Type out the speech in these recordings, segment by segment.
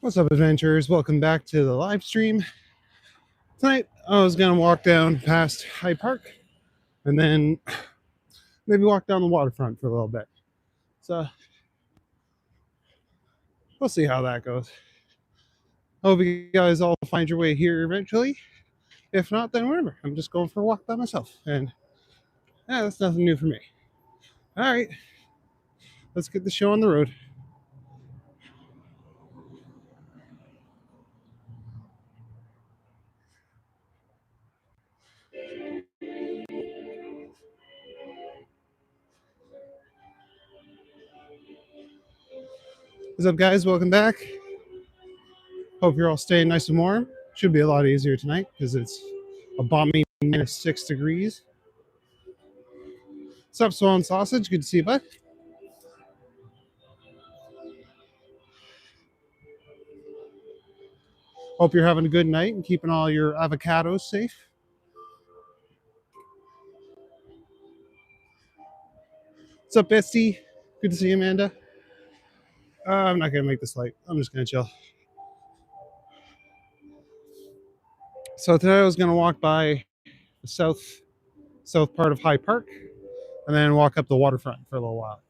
What's up, adventurers? Welcome back to the live stream. Tonight, I was going to walk down past Hyde Park and then maybe walk down the waterfront for a little bit. So, we'll see how that goes. Hope you guys all find your way here eventually. If not, then whatever. I'm just going for a walk by myself. And yeah, that's nothing new for me. All right, let's get the show on the road. What's up, guys? Welcome back. Hope you're all staying nice and warm. Should be a lot easier tonight because it's a balmy -6 degrees. What's up, Swollen Sausage? Good to see you, bud. Hope you're having a good night and keeping all your avocados safe. What's up, Betsy? Good to see you, Amanda. I'm not going to make this light. I'm just going to chill. So today I was going to walk by the south part of Hyde Park and then walk up the waterfront for a little while.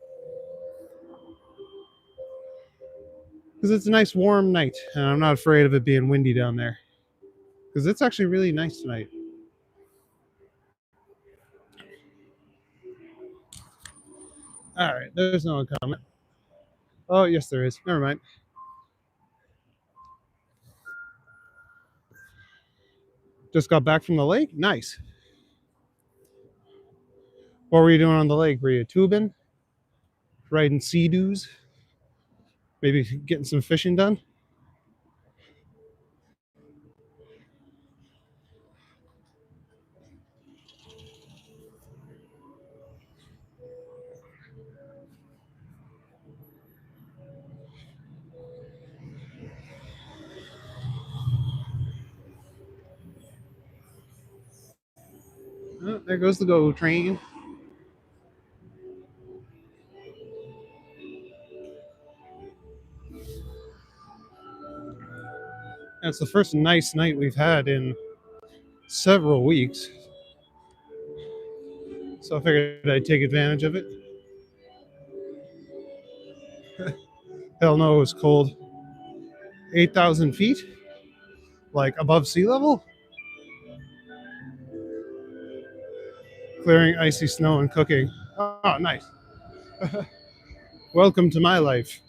Because it's a nice warm night and I'm not afraid of it being windy down there. Because it's actually really nice tonight. All right, there's no one coming. Oh, yes, there is. Never mind. Just got back from the lake. Nice. What were you doing on the lake? Were you tubing? Riding sea-doos? Maybe getting some fishing done? Oh, there goes the GO train. That's the first nice night we've had in several weeks. So I figured I'd take advantage of it. Hell no, it was cold. 8,000 feet? Like above sea level? Clearing icy snow and cooking. Oh, nice. Welcome to my life.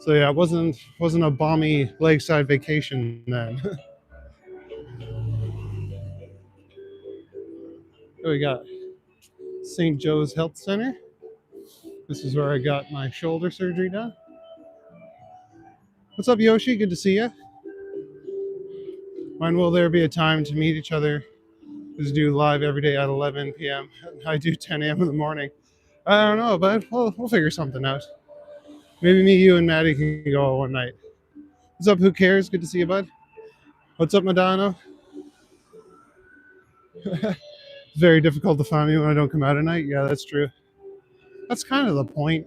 So yeah, it wasn't a balmy lakeside vacation then. Here we got St. Joe's Health Center. This is where I got my shoulder surgery done. What's up, Yoshi? Good to see you. When will there be a time to meet each other? Just do live every day at 11 p.m. I do 10 a.m. in the morning. I don't know, but we'll figure something out. Maybe me, you, and Maddie can go one night. What's up? Who cares? Good to see you, bud. What's up, Madonna? It's very difficult to find me when I don't come out at night. Yeah, that's true. That's kind of the point.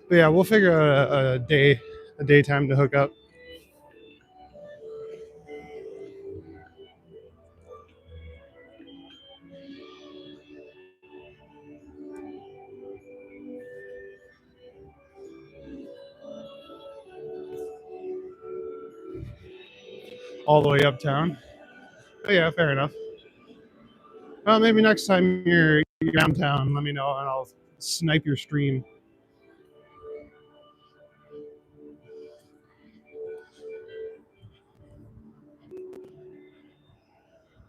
But yeah, we'll figure out a daytime to hook up. All the way uptown. But yeah, fair enough. Well, maybe next time you're downtown, let me know and I'll snipe your stream.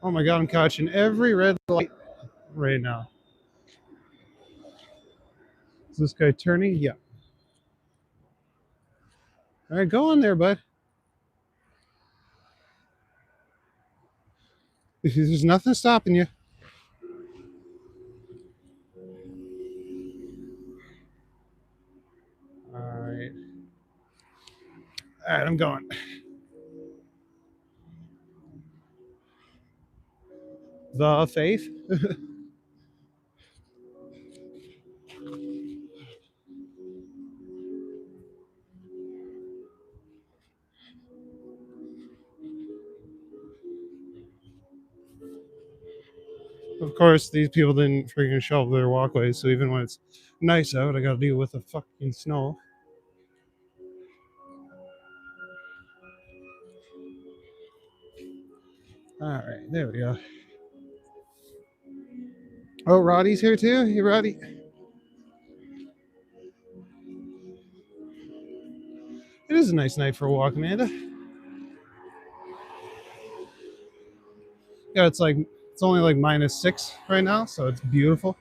Oh my god, I'm catching every red light right now. Is this guy turning? Yeah. All right, go on there, bud. There's nothing stopping you. All right. All right, I'm going. the faith. Of course, these people didn't freaking shovel their walkways, so even when it's nice out, I gotta deal with the fucking snow. Alright, there we go. Oh, Roddy's here too? Hey, Roddy. It is a nice night for a walk, Amanda. Yeah, it's only like -6 right now, so it's beautiful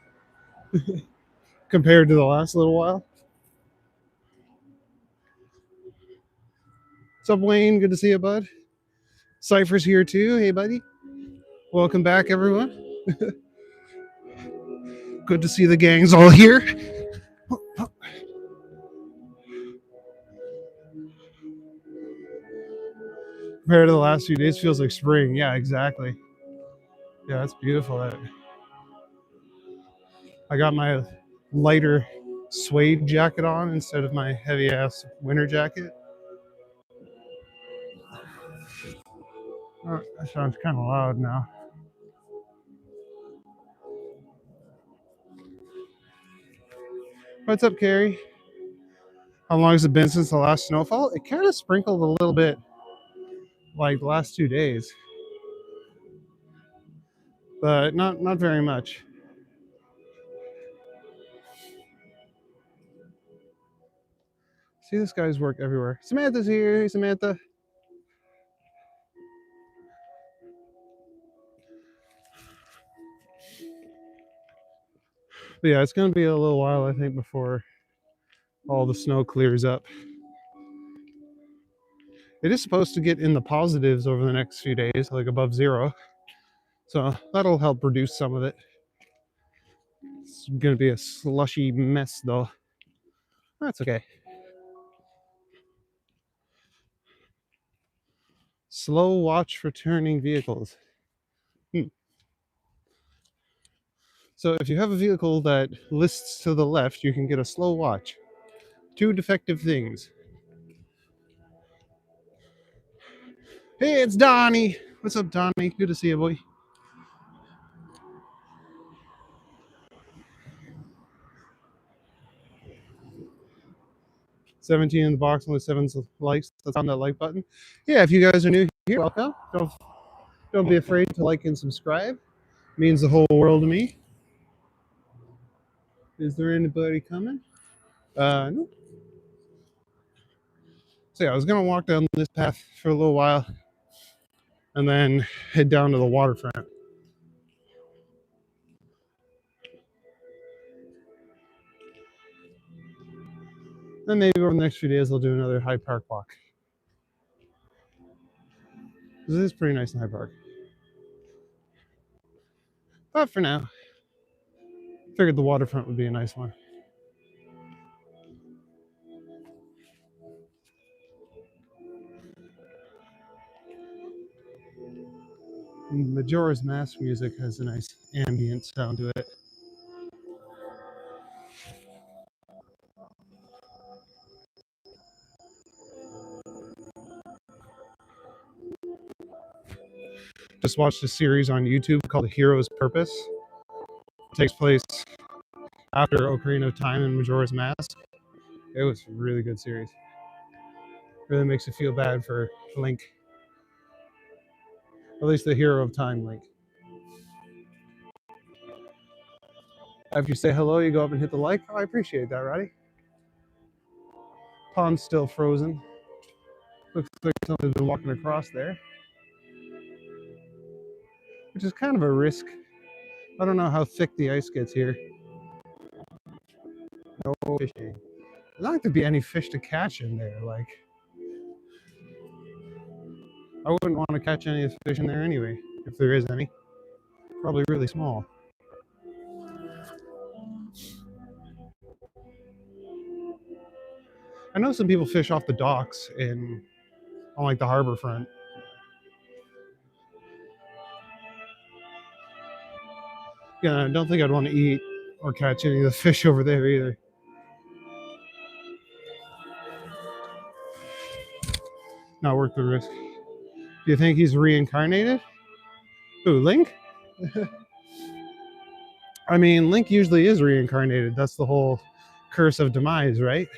compared to the last little while. What's up, Wayne? Good to see you, bud. Cypher's here too. Hey, buddy. Welcome back, everyone. Good to see the gang's all here. Compared to the last few days, feels like spring. Yeah, exactly. Yeah, it's beautiful. I got my lighter suede jacket on instead of my heavy ass winter jacket. Oh, that sounds kind of loud now. What's up, Carrie? How long has it been since the last snowfall? It kind of sprinkled a little bit like the last 2 days, but not very much. See this guy's work everywhere. Samantha's here. Hey, Samantha. But yeah, it's going to be a little while, I think, before all the snow clears up. It is supposed to get in the positives over the next few days, like above zero. So that'll help reduce some of it. It's going to be a slushy mess, though. That's okay. Slow watch for turning vehicles. So if you have a vehicle that lists to the left, you can get a slow watch. 2 defective things. Hey, it's Donnie. What's up, Donnie? Good to see you, boy. $17 in the box, only 7 likes. That's on that like button. Yeah, if you guys are new here, welcome. Don't be afraid to like and subscribe. It means the whole world to me. Is there anybody coming? No. So yeah, I was gonna walk down this path for a little while and then head down to the waterfront. Then maybe over the next few days I'll do another Hyde Park walk. This is pretty nice in Hyde Park. But for now, figured the waterfront would be a nice one. Majora's Mask music has a nice ambient sound to it. Just watched a series on YouTube called The Hero's Purpose. It takes place after Ocarina of Time and Majora's Mask. It was a really good series. Really makes you feel bad for Link. At least the hero of time, Link. After you say hello, you go up and hit the like. Oh, I appreciate that, Roddy. Pond's still frozen. Looks like someone's been walking across there, which is kind of a risk. I don't know how thick the ice gets here. No fishing. There's not like to be any fish to catch in there. Like, I wouldn't want to catch any of the fish in there anyway, if there is any. Probably really small. I know some people fish off the docks on like the harbor front. Yeah, I don't think I'd want to eat or catch any of the fish over there either. Not worth the risk. Do you think he's reincarnated? Who, Link? I mean, Link usually is reincarnated. That's the whole curse of demise, right?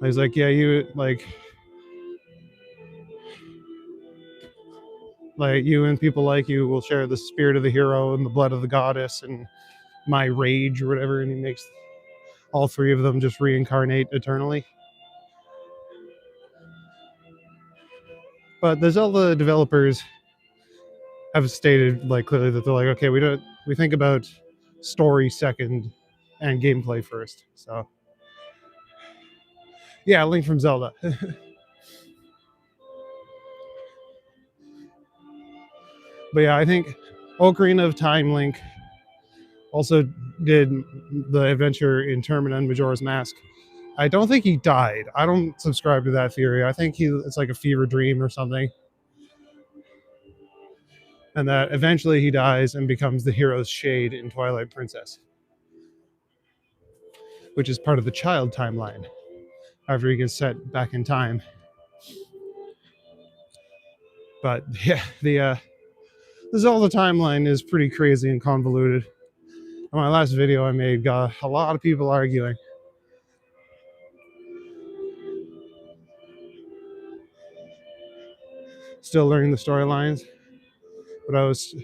He's like, yeah, you like you and people like you will share the spirit of the hero and the blood of the goddess and my rage or whatever, and he makes all three of them just reincarnate eternally. But the Zelda developers have stated like clearly that they're like, okay, we think about story second and gameplay first. So yeah, Link from Zelda. But yeah, I think Ocarina of Time Link also did the adventure in Termina and Majora's Mask. I don't think he died. I don't subscribe to that theory. I think it's like a fever dream or something. And that eventually he dies and becomes the hero's shade in Twilight Princess, which is part of the child timeline after he gets set back in time. But yeah, the Zelda timeline is pretty crazy and convoluted. My last video I made got a lot of people arguing. Still learning the storylines, but I was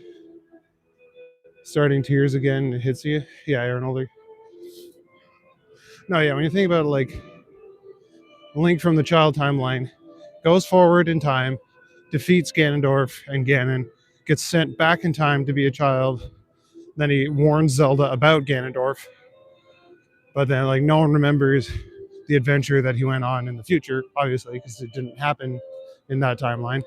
starting tears again. It hits you. Yeah, Aaron Older. No, yeah, when you think about it, like Link from the child timeline goes forward in time, defeats Ganondorf and Ganon, gets sent back in time to be a child. Then he warns Zelda about Ganondorf, but then like no one remembers the adventure that he went on in the future, obviously, because it didn't happen in that timeline.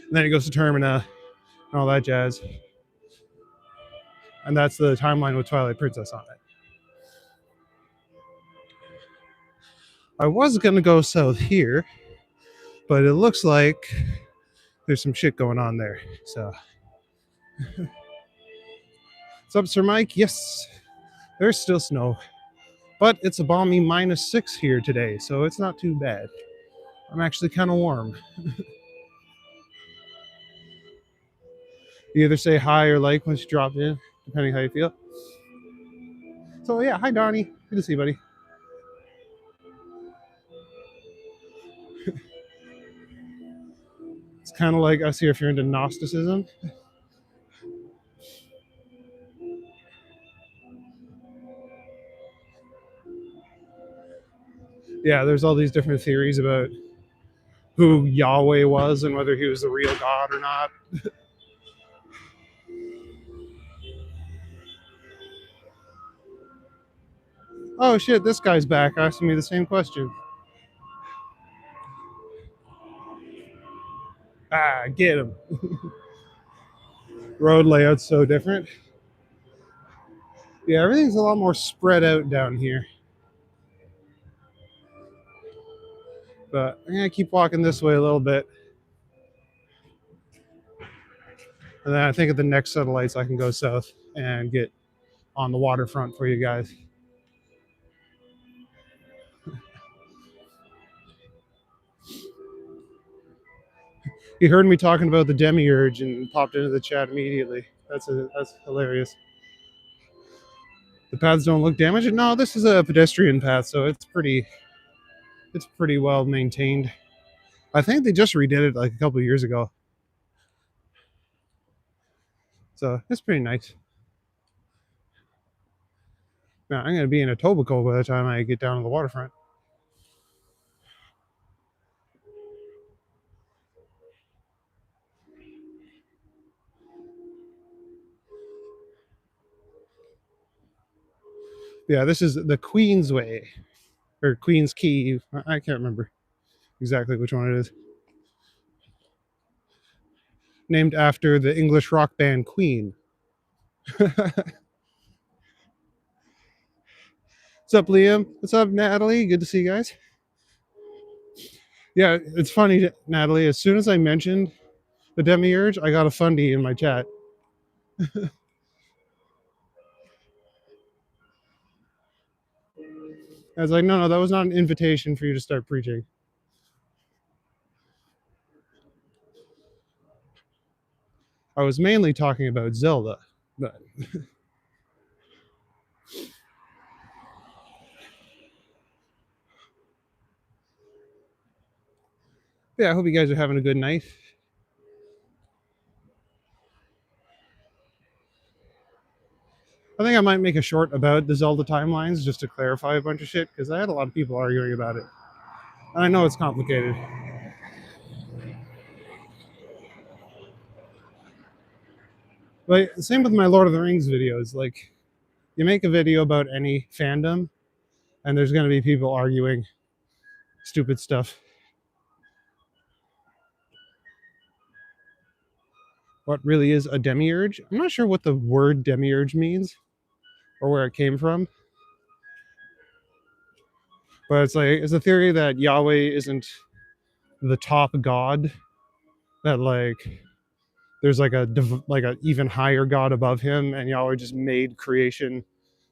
And then he goes to Termina and all that jazz. And that's the timeline with Twilight Princess on it. I was gonna go south here, but it looks like there's some shit going on there. So, what's up, Sir Mike? Yes, there's still snow, but it's a balmy -6 here today, so it's not too bad. I'm actually kind of warm. You either say hi or like once you drop in, depending how you feel. So yeah, hi Donnie. Good to see you, buddy. It's kind of like us here if you're into Gnosticism. Yeah, there's all these different theories about who Yahweh was and whether he was the real God or not. Oh shit, this guy's back asking me the same question. Ah, get him. Road layout's so different. Yeah, everything's a lot more spread out down here. But I'm gonna keep walking this way a little bit. And then I think at the next set of lights I can go south and get on the waterfront for you guys. He heard me talking about the demiurge and popped into the chat immediately. That's hilarious. The paths don't look damaged. No, this is a pedestrian path, so it's pretty well maintained. I think they just redid it like a couple of years ago, so it's pretty nice. Now I'm gonna be in Etobicoke by the time I get down to the waterfront. Yeah, this is the Queensway or Queens Quay. I can't remember exactly which one it is. Named after the English rock band Queen. What's up, Liam? What's up, Natalie? Good to see you guys. Yeah, it's funny, Natalie. As soon as I mentioned the demiurge, I got a fundy in my chat. I was like, no, that was not an invitation for you to start preaching. I was mainly talking about Zelda, but yeah, I hope you guys are having a good night. I think I might make a short about the Zelda timelines just to clarify a bunch of shit because I had a lot of people arguing about it. And I know it's complicated. But same with my Lord of the Rings videos. Like, you make a video about any fandom, and there's going to be people arguing stupid stuff. What really is a demiurge? I'm not sure what the word demiurge means or where it came from, but it's a theory that Yahweh isn't the top god. That there's like a even higher god above him, and Yahweh just made creation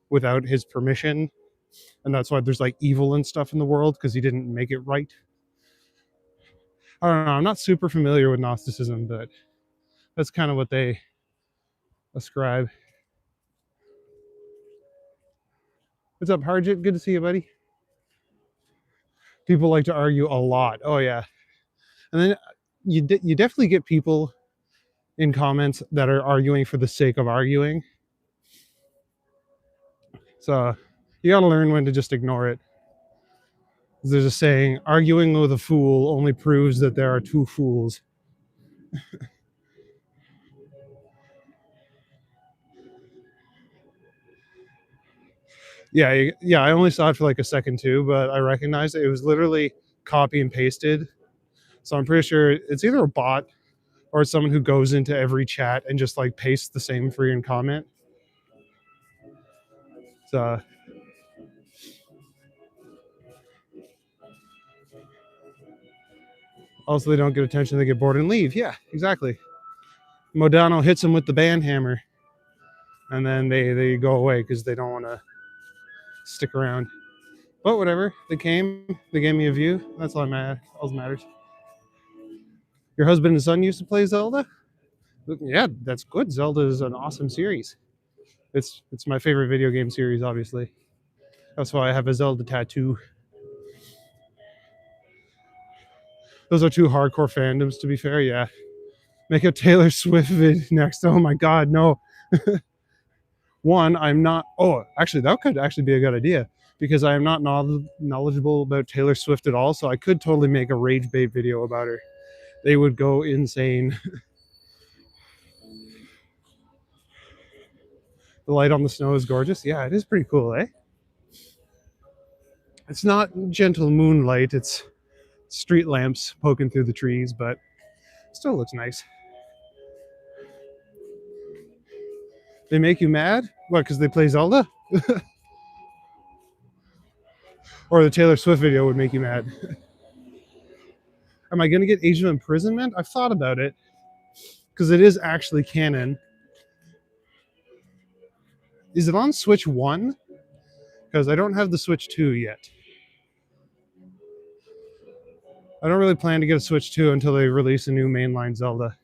without his permission, and that's why there's like evil and stuff in the world because he didn't make it right. I don't know. I'm not super familiar with Gnosticism, but that's kind of what they ascribe. What's up, Harjit? Good to see you, buddy. People like to argue a lot. Oh yeah, and then you definitely get people in comments that are arguing for the sake of arguing. So you got to learn when to just ignore it. There's a saying: arguing with a fool only proves that there are two fools. Yeah. I only saw it for like a second too, but I recognized it. It was literally copy and pasted. So I'm pretty sure it's either a bot or someone who goes into every chat and just like pastes the same freaking comment. So also they don't get attention, they get bored and leave. Yeah, exactly. Modano hits them with the band hammer, and then they go away because they don't want to stick around. But whatever, they came, they gave me a view. That's all that matters. Your husband and son used to play Zelda? Yeah, that's good. Zelda is an awesome series. It's my favorite video game series, obviously. That's why I have a Zelda tattoo. Those are two hardcore fandoms, to be fair. Yeah, make a Taylor Swift vid next. Oh my God, no. One, I'm not. Oh, actually, that could actually be a good idea because I am not knowledgeable about Taylor Swift at all. So I could totally make a rage bait video about her. They would go insane. The light on the snow is gorgeous. Yeah, it is pretty cool, eh? It's not gentle moonlight. It's street lamps poking through the trees, but still looks nice. They make you mad? What, because they play Zelda? Or the Taylor Swift video would make you mad? Am I going to get Age of Imprisonment? I've thought about it because it is actually canon. Is it on Switch 1? Because I don't have the Switch 2 yet. I don't really plan to get a Switch 2 until they release a new mainline Zelda.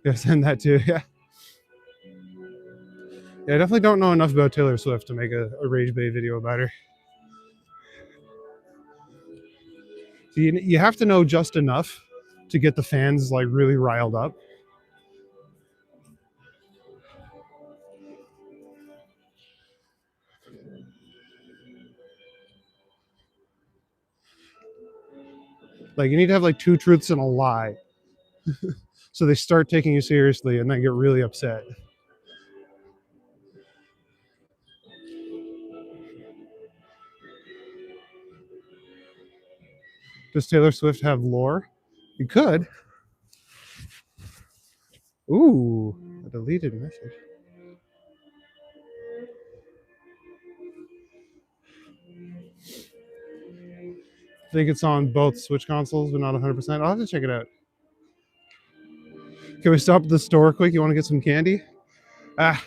Yeah, send that too. Yeah. Yeah, I definitely don't know enough about Taylor Swift to make a Rage Bay video about her. So you have to know just enough to get the fans like really riled up. Like you need to have like two truths and a lie. So they start taking you seriously and then get really upset. Does Taylor Swift have lore? You could. Ooh, a deleted message. I think it's on both Switch consoles, but not 100%. I'll have to check it out. Can we stop at the store quick? You want to get some candy? Ah,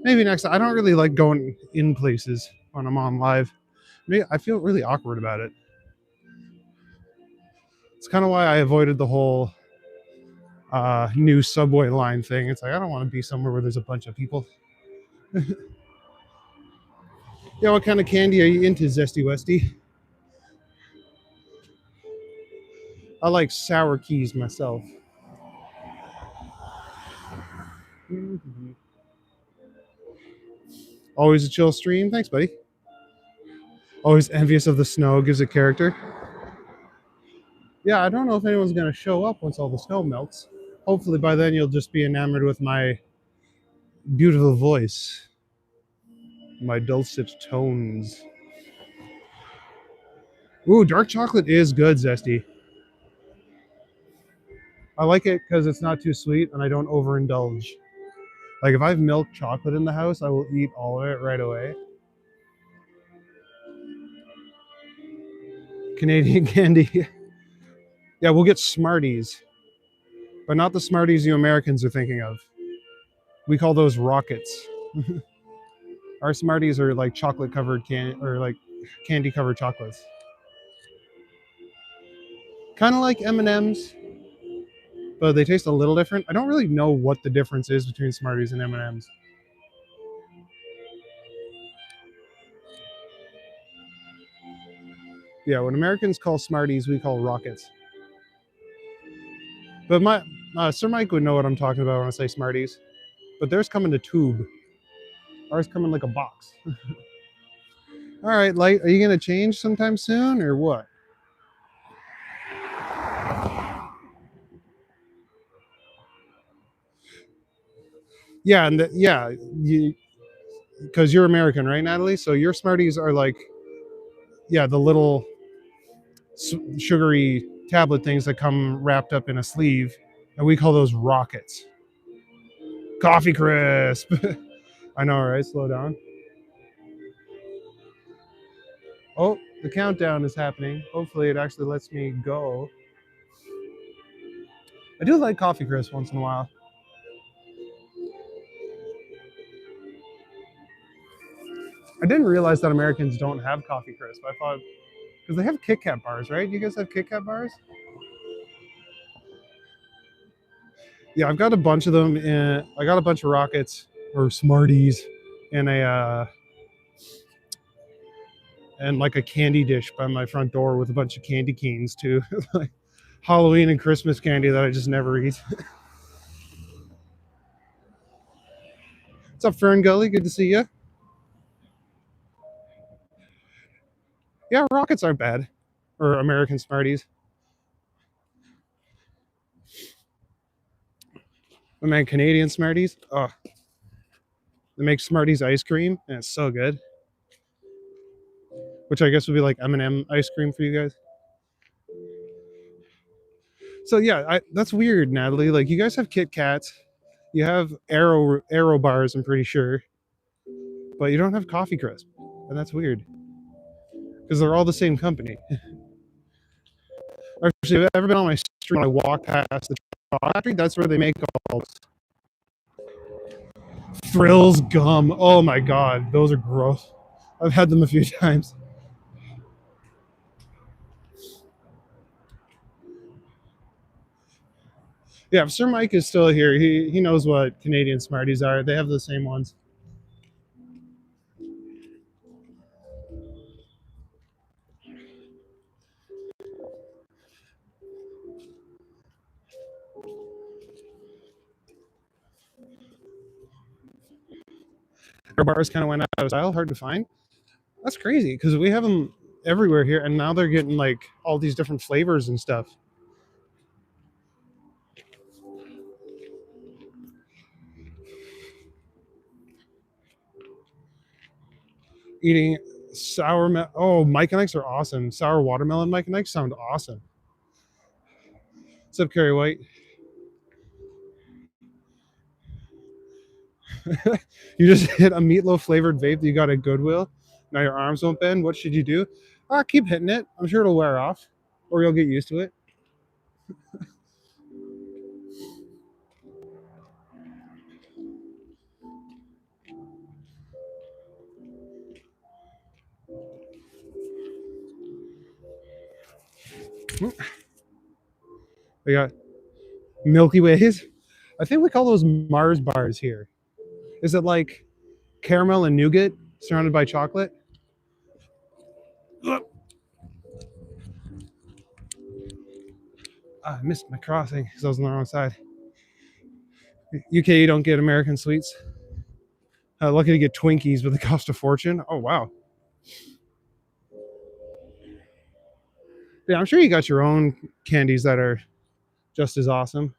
maybe next time. I don't really like going in places when I'm on live. Maybe I feel really awkward about it. It's kind of why I avoided the whole new subway line thing. It's like I don't want to be somewhere where there's a bunch of people. Yeah, what kind of candy are you into, Zesty Westy? I like sour keys myself. Mm-hmm. Always a chill stream. Thanks, buddy. Always envious of the snow. Gives it character. Yeah, I don't know if anyone's going to show up once all the snow melts. Hopefully by then you'll just be enamored with my beautiful voice, my dulcet tones. Ooh, dark chocolate is good, Zesty. I like it because it's not too sweet and I don't overindulge. Like if I have milk chocolate in the house, I will eat all of it right away. Canadian candy. Yeah, we'll get Smarties, but not the Smarties you Americans are thinking of. We call those rockets. Our Smarties are like chocolate covered candy or like candy covered chocolates. Kind of like M&Ms, but they taste a little different. I don't really know what the difference is between Smarties and M&Ms. Yeah, what Americans call Smarties, we call rockets. But my Sir Mike would know what I'm talking about when I say Smarties. But theirs come in a tube. Ours come in like a box. All right, Light, are you gonna change sometime soon or what? Yeah, and yeah, you because you're American, right, Natalie? So your Smarties are like, yeah, the little sugary tablet things that come wrapped up in a sleeve, and we call those rockets. Coffee crisp. I know, right? Slow down. Oh, the countdown is happening. Hopefully, it actually lets me go. I do like coffee crisp once in a while. I didn't realize that Americans don't have coffee crisp. I thought because they have Kit Kat bars, right? You guys have Kit Kat bars? Yeah, I've got a bunch of them. I got a bunch of rockets or Smarties, and and like a candy dish by my front door with a bunch of candy canes too, like Halloween and Christmas candy that I just never eat. What's up, Fern Gully? Good to see you. Yeah, rockets aren't bad, or American Smarties. I mean, Canadian Smarties. Oh, they make Smarties ice cream, and it's so good. Which I guess would be like M&M ice cream for you guys. So yeah, that's weird, Natalie. Like you guys have Kit Kats, you have Arrow bars. I'm pretty sure, but you don't have Coffee Crisp, and that's weird because they're all the same company. Actually, if you've ever been on my street, I walk past the factory. That's where they make all Thrills gum. Oh my god, those are gross. I've had them a few times. Yeah, if Sir Mike is still here, he knows what Canadian Smarties are. They have the same ones. Our bars kind of went out of style, hard to find. That's crazy because we have them everywhere here, and now they're getting like all these different flavors and stuff. Eating oh, Mike and Ike's are awesome. Sour watermelon Mike and Ike's sound awesome. What's up, Carrie White? You just hit a meatloaf flavored vape that you got at Goodwill. Now your arms won't bend. What should you do? Keep hitting it. I'm sure it'll wear off, or you'll get used to it. We got Milky Ways. I think we call those Mars bars here. Is it like caramel and nougat surrounded by chocolate? I missed my crossing because I was on the wrong side. UK, you don't get American sweets. Lucky to get Twinkies, but they cost a fortune. Oh, wow. Yeah, I'm sure you got your own candies that are just as awesome.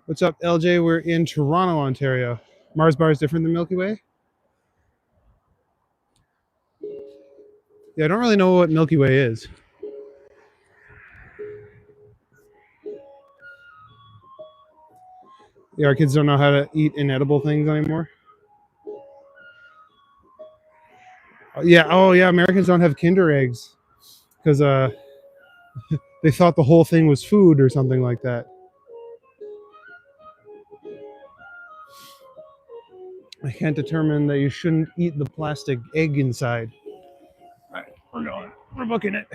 What's up, LJ? We're in Toronto, Ontario. Mars bar is different than Milky Way? Yeah, I don't really know what Milky Way is. Yeah, our kids don't know how to eat inedible things anymore. Yeah, oh yeah, Americans don't have Kinder eggs because they thought the whole thing was food or something like that. I can't determine that you shouldn't eat the plastic egg inside. All right, we're going. We're booking it.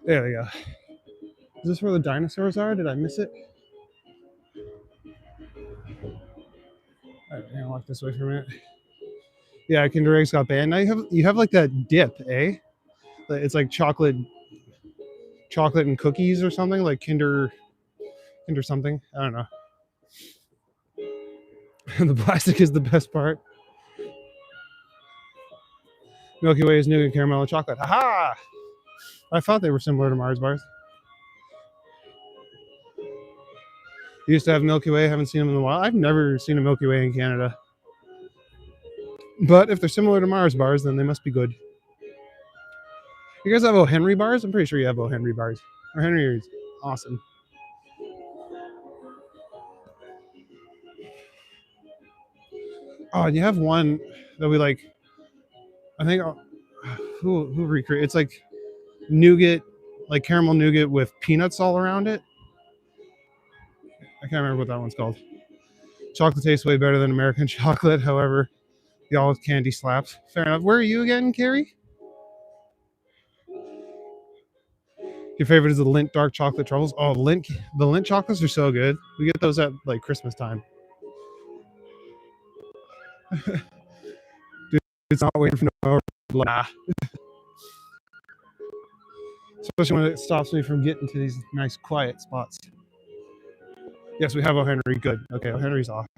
There we go. Is this where the dinosaurs are? Did I miss it? All right, we're gonna walk this way for a minute. Yeah, Kinder eggs got banned. Now you have like that dip, eh? It's like chocolate and cookies or something, like Kinder something. I don't know. The plastic is the best part. Milky Way is nougat, caramel, and chocolate. Aha! I thought they were similar to Mars bars. You used to have Milky Way. Haven't seen them in a while. I've never seen a Milky Way in Canada. But if they're similar to Mars bars, then they must be good. You guys have O. Henry bars? I'm pretty sure you have O. Henry bars. O. Henry is awesome. Oh, and you have one that we like. I think who recreate? It's like nougat, like caramel nougat with peanuts all around it. I can't remember what that one's called. Chocolate tastes way better than American chocolate. However, y'all candy slaps. Fair enough. Where are you again, Carrie? Your favorite is the Lindt dark chocolate truffles. Oh, the Lindt chocolates are so good. We get those at like Christmas time. Dude, it's not waiting for no blah. Especially when it stops me from getting to these nice quiet spots. Yes, we have O. Henry. Good. Okay, O. Henry's awesome.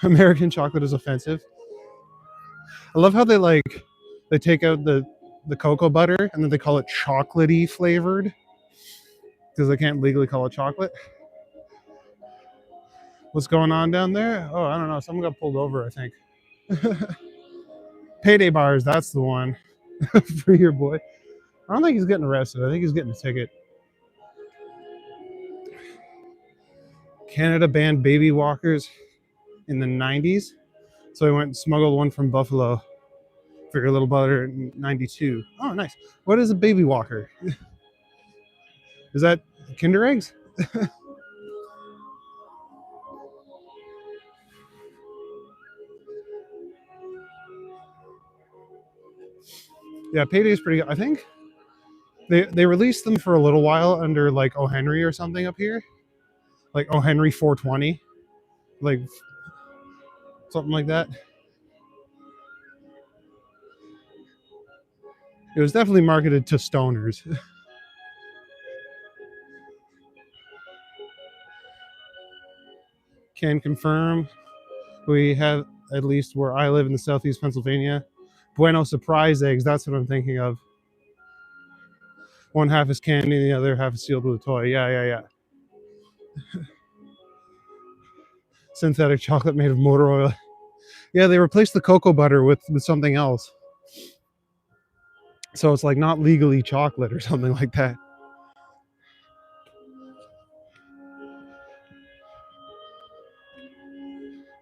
American chocolate is offensive. I love how they take out the cocoa butter and then they call it chocolatey flavored because they can't legally call it chocolate. What's going on down there? Oh, I don't know. Someone got pulled over, I think. Payday bars, that's the one. For your boy. I don't think he's getting arrested. I think he's getting a ticket. Canada banned baby walkers in the 90s. So he went and smuggled one from Buffalo for your little brother in 92. Oh, nice. What is a baby walker? Is that Kinder eggs? Yeah, Payday is pretty good. I think they released them for a little while under like O. Henry or something up here. Like O. Henry 420. Like something like that. It was definitely marketed to stoners. Can confirm we have, at least where I live in the southeast Pennsylvania, Bueno surprise eggs. That's what I'm thinking of. One half is candy, the other half is sealed with a toy. Yeah. Synthetic chocolate made of motor oil. Yeah, they replaced the cocoa butter with something else. So it's like not legally chocolate or something like that.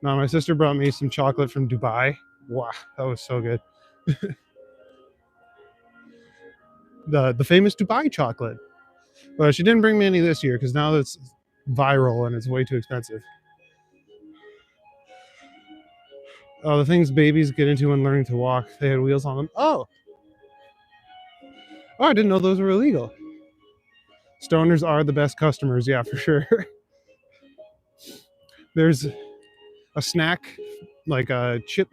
No, my sister brought me some chocolate from Dubai. Wow, that was so good. The famous Dubai chocolate. But she didn't bring me any this year because now it's viral and it's way too expensive. Oh, the things babies get into when learning to walk. They had wheels on them. Oh, I didn't know those were illegal. Stoners are the best customers, yeah, for sure. There's a snack, like a chip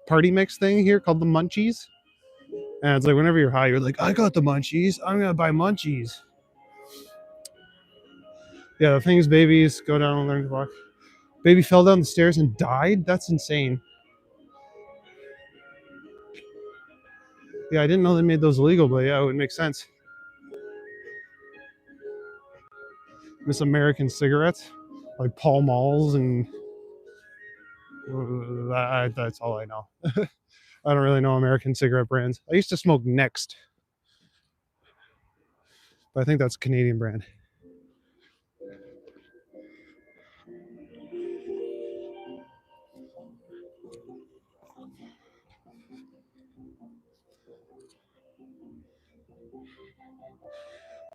party mix thing here called the Munchies. And it's like whenever you're high, you're like, I got the Munchies. I'm gonna buy Munchies. Yeah, the things babies go down and learn to walk. Baby fell down the stairs and died? That's insane. Yeah, I didn't know they made those illegal, but yeah, it would make sense. Miss American cigarettes, like Pall Malls, and that's all I know. I don't really know American cigarette brands. I used to smoke Next, but I think that's a Canadian brand.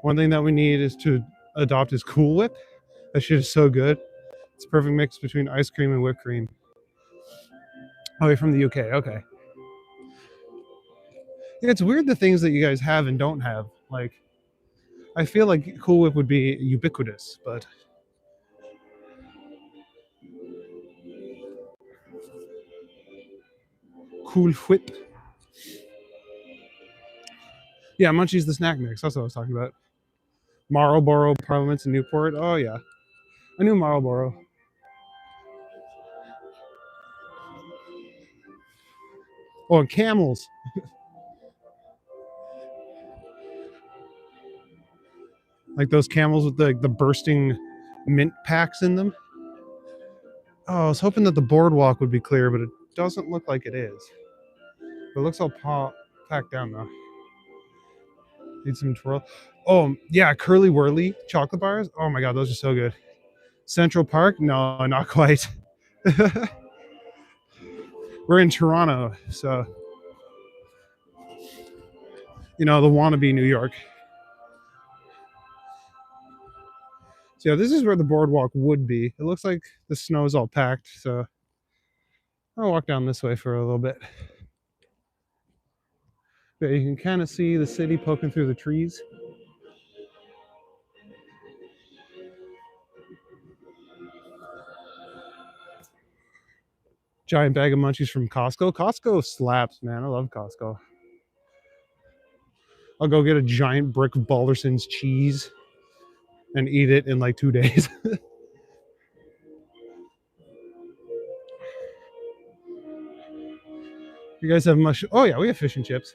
One thing that we need is to adopt is Cool Whip. That shit is so good. It's a perfect mix between ice cream and whipped cream. Oh, you're from the UK. Okay. Yeah, it's weird the things that you guys have and don't have. Like, I feel like Cool Whip would be ubiquitous, but Cool Whip. Yeah, Munchies the snack mix. That's what I was talking about. Marlboro Parliaments in Newport. Oh yeah, I knew Marlboro. Oh, and Camels. Like those Camels with the bursting mint packs in them. Oh, I was hoping that the boardwalk would be clear, but it doesn't look like it is. It looks all packed down though. Need some twirl. Oh yeah, Curly Whirly chocolate bars. Oh my god, those are so good. Central Park? No, not quite. We're in Toronto, so you know the wannabe New York. So yeah, this is where the boardwalk would be. It looks like the snow's all packed, so I'll walk down this way for a little bit. But you can kind of see the city poking through the trees. Giant bag of munchies from Costco. Costco slaps, man. I love Costco. I'll go get a giant brick of Balderson's cheese and eat it in like 2 days. You guys have much? Oh yeah, we have fish and chips.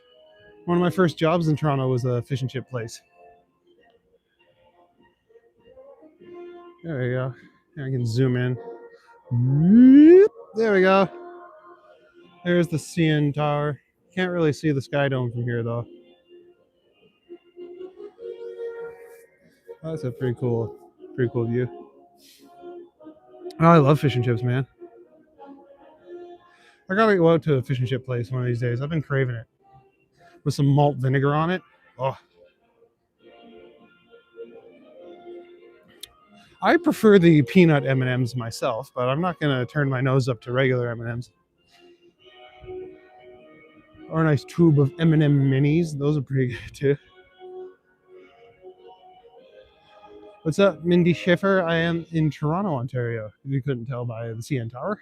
One of my first jobs in Toronto was a fish and chip place. There we go. I can zoom in. There we go. There's the CN Tower. Can't really see the Sky Dome from here though. That's a pretty cool view. Oh, I love fish and chips, man. I gotta go out to a fish and chip place one of these days. I've been craving it with some malt vinegar on it. Oh, I prefer the peanut M and M's myself, but I'm not gonna turn my nose up to regular M and M's. Or a nice tube of M&M minis. Those are pretty good too. What's up, Mindy Schiffer? I am in Toronto, Ontario. If you couldn't tell by the CN Tower.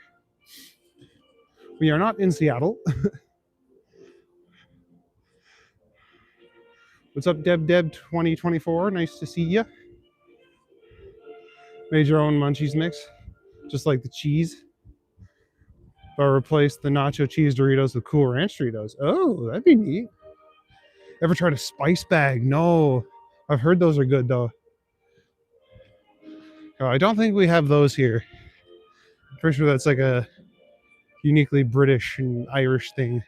We are not in Seattle. What's up, Deb 2024? Nice to see you. Made your own munchies mix, just like the cheese. But replaced the nacho cheese Doritos with Cool Ranch Doritos. Oh, that'd be neat. Ever tried a spice bag? No. I've heard those are good though. Oh, I don't think we have those here. I'm pretty sure that's like a uniquely British and Irish thing.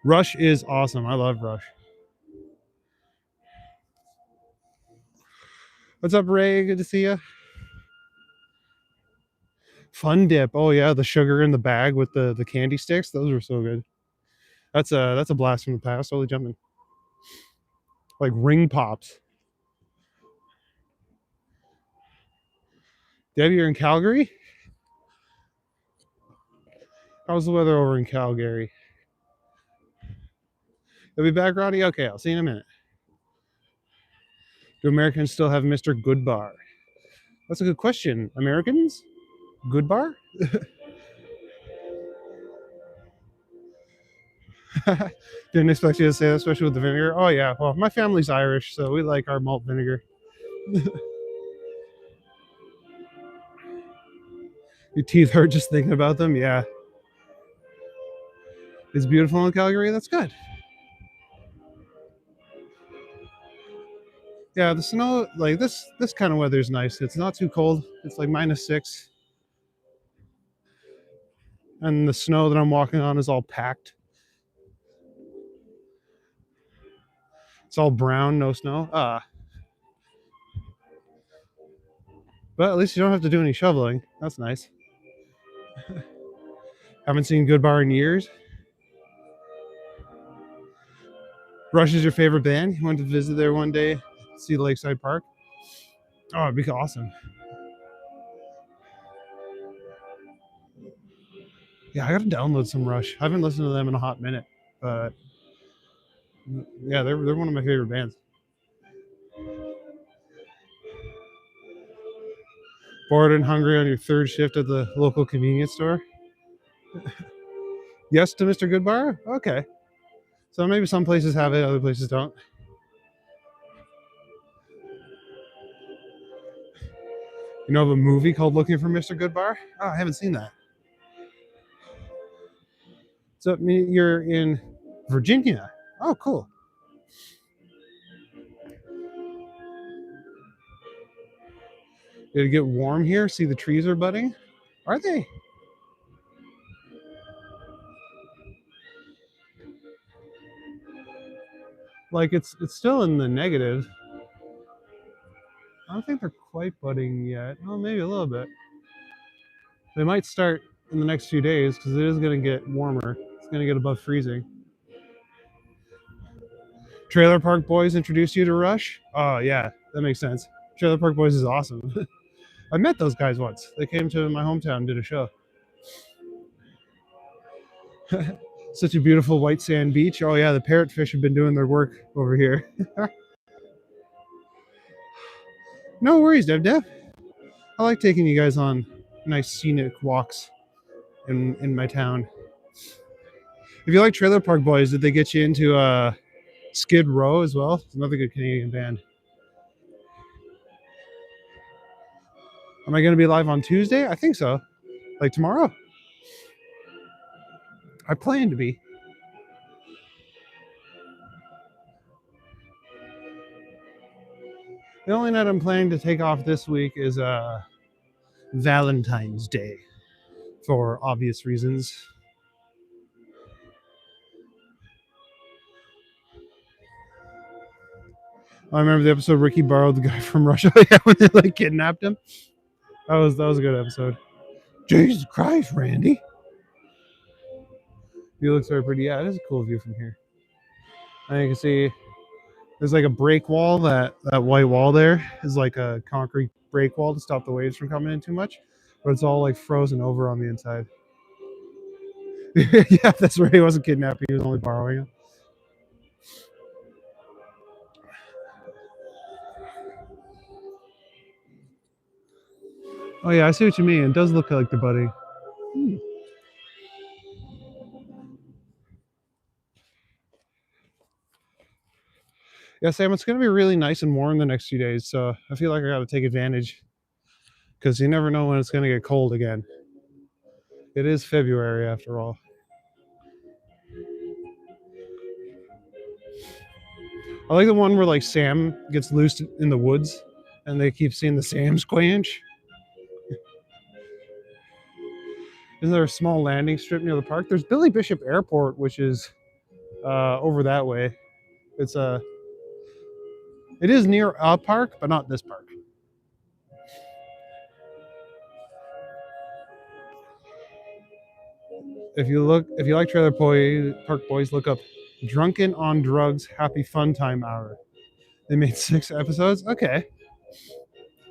Rush is awesome. I love Rush. What's up, Ray? Good to see you. Fun dip. Oh yeah, the sugar in the bag with the candy sticks. Those were so good. That's a blast from the past. Holy jumping. Like ring pops. Debbie, you're in Calgary? How's the weather over in Calgary? You'll be back, Roddy? Okay, I'll see you in a minute. Do Americans still have Mr. Goodbar? That's a good question. Americans? Goodbar? Didn't expect you to say that, especially with the vinegar. Oh yeah, well, my family's Irish, so we like our malt vinegar. Your teeth hurt just thinking about them? Yeah. It's beautiful in Calgary? That's good. Yeah, the snow, like this kind of weather is nice. It's not too cold. It's like -6. And the snow that I'm walking on is all packed. It's all brown, no snow. But at least you don't have to do any shoveling. That's nice. Haven't seen Goodbar in years. Rush is your favorite band? You went to visit there one day, see Lakeside Park? Oh, it'd be awesome. Yeah, I gotta download some Rush. I haven't listened to them in a hot minute, but yeah, they're one of my favorite bands. Bored and hungry on your third shift at the local convenience store? Yes to Mr. Goodbar? Okay. So maybe some places have it, other places don't. You know of a movie called Looking for Mr. Goodbar? Oh, I haven't seen that. So you're in Virginia. Oh, cool. Did it get warm here? See the trees are budding? Are they? Like it's still in the negative. I don't think they're quite budding yet. Oh, maybe a little bit. They might start in the next few days because it is going to get warmer. It's going to get above freezing. Trailer Park Boys introduced you to Rush? Oh, yeah, that makes sense. Trailer Park Boys is awesome. I met those guys once. They came to my hometown and did a show. Such a beautiful white sand beach. Oh, yeah, the parrotfish have been doing their work over here. No worries, Dev. I like taking you guys on nice scenic walks in my town. If you like Trailer Park Boys, did they get you into Skid Row as well? It's another good Canadian band. Am I going to be live on Tuesday? I think so. Like tomorrow? I plan to be. The only night I'm planning to take off this week is Valentine's Day for obvious reasons. I remember the episode Ricky borrowed the guy from Russia when they like kidnapped him. That was a good episode. Jesus Christ, Randy. View looks very pretty. Yeah, it is a cool view from here. And you can see there's like a break wall. That white wall there is like a concrete break wall to stop the waves from coming in too much. But it's all like frozen over on the inside. Yeah, that's right. He wasn't kidnapping. He was only borrowing it. Oh yeah, I see what you mean. It does look like the buddy. Yeah, Sam, it's going to be really nice and warm the next few days. So I feel like I got to take advantage because you never know when it's going to get cold again. It is February after all. I like the one where like Sam gets loose in the woods and they keep seeing the Sam squanch. Isn't there a small landing strip near the park? There's Billy Bishop Airport, which is over that way. It is near a park, but not this park. If you like Park Boys, look up "Drunken on Drugs Happy Fun Time Hour." They made 6 episodes. Okay,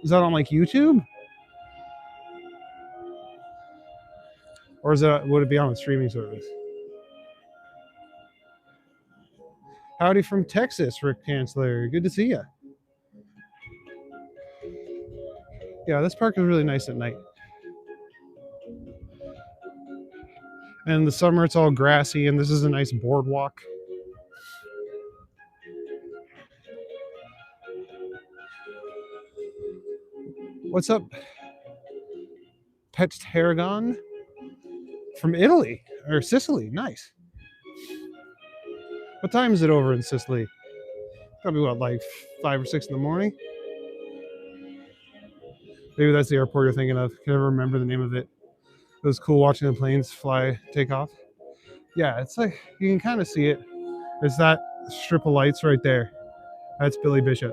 is that on like YouTube, or would it be on a streaming service? Howdy from Texas, Rick Chancellor. Good to see you. Yeah, this park is really nice at night. And in the summer, it's all grassy, and this is a nice boardwalk. What's up, Pet Tarragon from Italy or Sicily? Nice. What time is it over in Sicily? Probably what, like 5 or 6 in the morning? Maybe that's the airport you're thinking of. Can I ever remember the name of it? It was cool watching the planes take off. Yeah, it's like you can kind of see it. There's that strip of lights right there. That's Billy Bishop.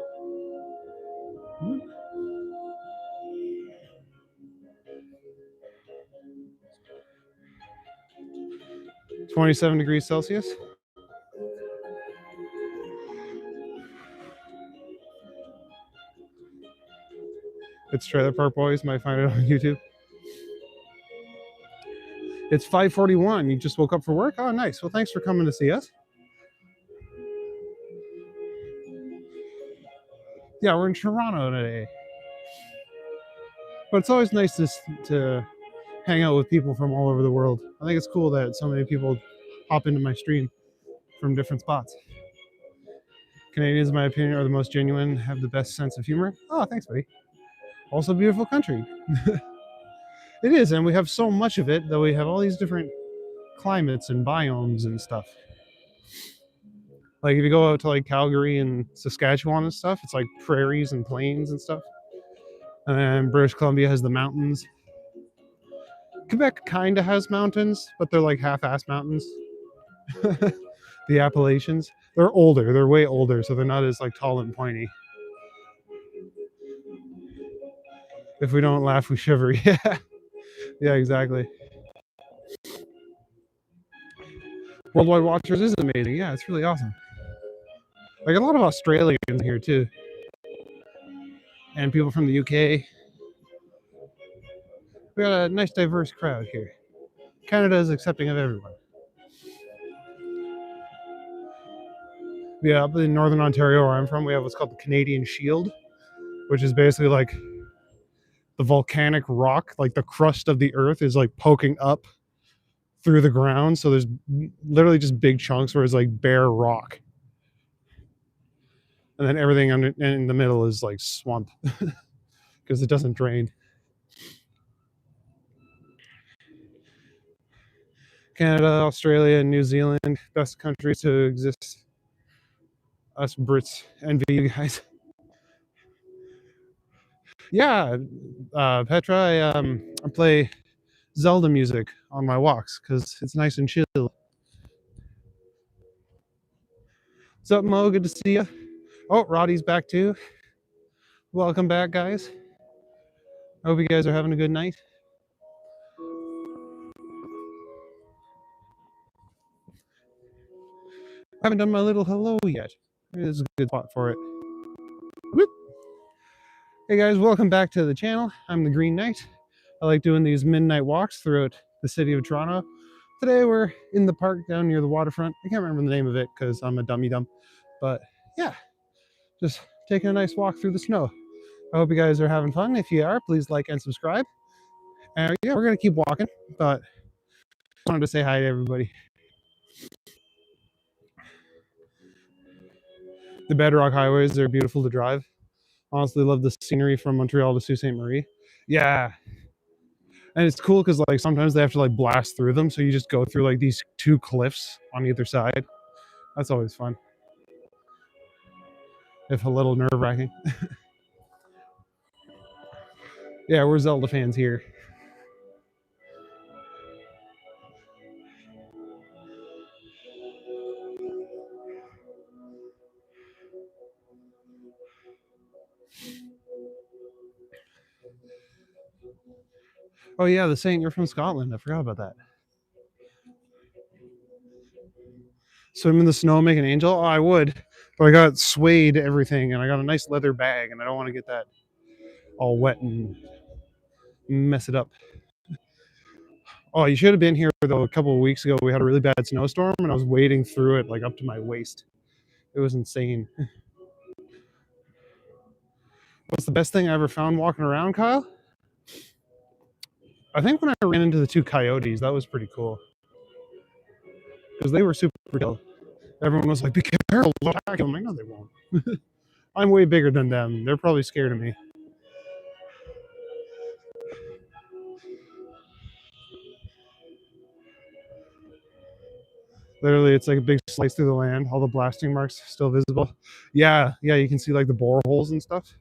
27 degrees Celsius. It's Trailer Park Boys. Might find it on YouTube. It's 5:41. You just woke up for work? Oh, nice. Well, thanks for coming to see us. Yeah, we're in Toronto today. But it's always nice to hang out with people from all over the world. I think it's cool that so many people hop into my stream from different spots. Canadians, in my opinion, are the most genuine, have the best sense of humor. Oh, thanks, buddy. Also, a beautiful country. It is, and we have so much of it that we have all these different climates and biomes and stuff. Like if you go out to like Calgary and Saskatchewan and stuff, it's like prairies and plains and stuff. And British Columbia has the mountains. Quebec kind of has mountains, but they're like half-ass mountains. The Appalachians, they're older. They're way older, so they're not as like tall and pointy. If we don't laugh, we shiver. Yeah, yeah, exactly. Worldwide Watchers is amazing. Yeah, it's really awesome. Like a lot of Australians here too, and people from the UK. We got a nice diverse crowd here. Canada is accepting of everyone. Yeah, up in Northern Ontario, where I'm from, we have what's called the Canadian Shield, which is basically like the volcanic rock, like the crust of the earth is like poking up through the ground. So there's literally just big chunks where it's like bare rock. And then everything in the middle is like swamp because it doesn't drain. Canada, Australia, and New Zealand, best countries to exist. Us Brits envy you guys. Yeah, Petra, I play Zelda music on my walks because it's nice and chill. What's up, Mo? Good to see you. Oh, Roddy's back too. Welcome back, guys. I hope you guys are having a good night. I haven't done my little hello yet. Maybe this is a good spot for it. Whoop. Hey guys, welcome back to the channel. I'm the Green Knight. I like doing these midnight walks throughout the city of Toronto. Today we're in the park down near the waterfront. I can't remember the name of it because I'm a dummy dumb. But yeah, just taking a nice walk through the snow. I hope you guys are having fun. If you are, please like and subscribe. And yeah, we're going to keep walking, but I wanted to say hi to everybody. The Bedrock highways, they're beautiful to drive. Honestly, love the scenery from Montreal to Sault Ste. Marie. Yeah. And it's cool because like sometimes they have to like blast through them. So you just go through like these two cliffs on either side. That's always fun. If a little nerve wracking. Yeah, we're Zelda fans here. Oh yeah, the Saint, you're from Scotland. I forgot about that. Swim in the snow, make an angel? Oh, I would. But I got suede everything and I got a nice leather bag and I don't want to get that all wet and mess it up. Oh, you should have been here though. A couple of weeks ago, we had a really bad snowstorm and I was wading through it like up to my waist. It was insane. What's the best thing I ever found walking around, Kyle? I think when I ran into the two coyotes, that was pretty cool. Because they were super chill. Everyone was like, be careful, they'll attack you. I'm like, no, they won't. I'm way bigger than them. They're probably scared of me. Literally, it's like a big slice through the land. All the blasting marks still visible. Yeah, you can see like the boreholes and stuff.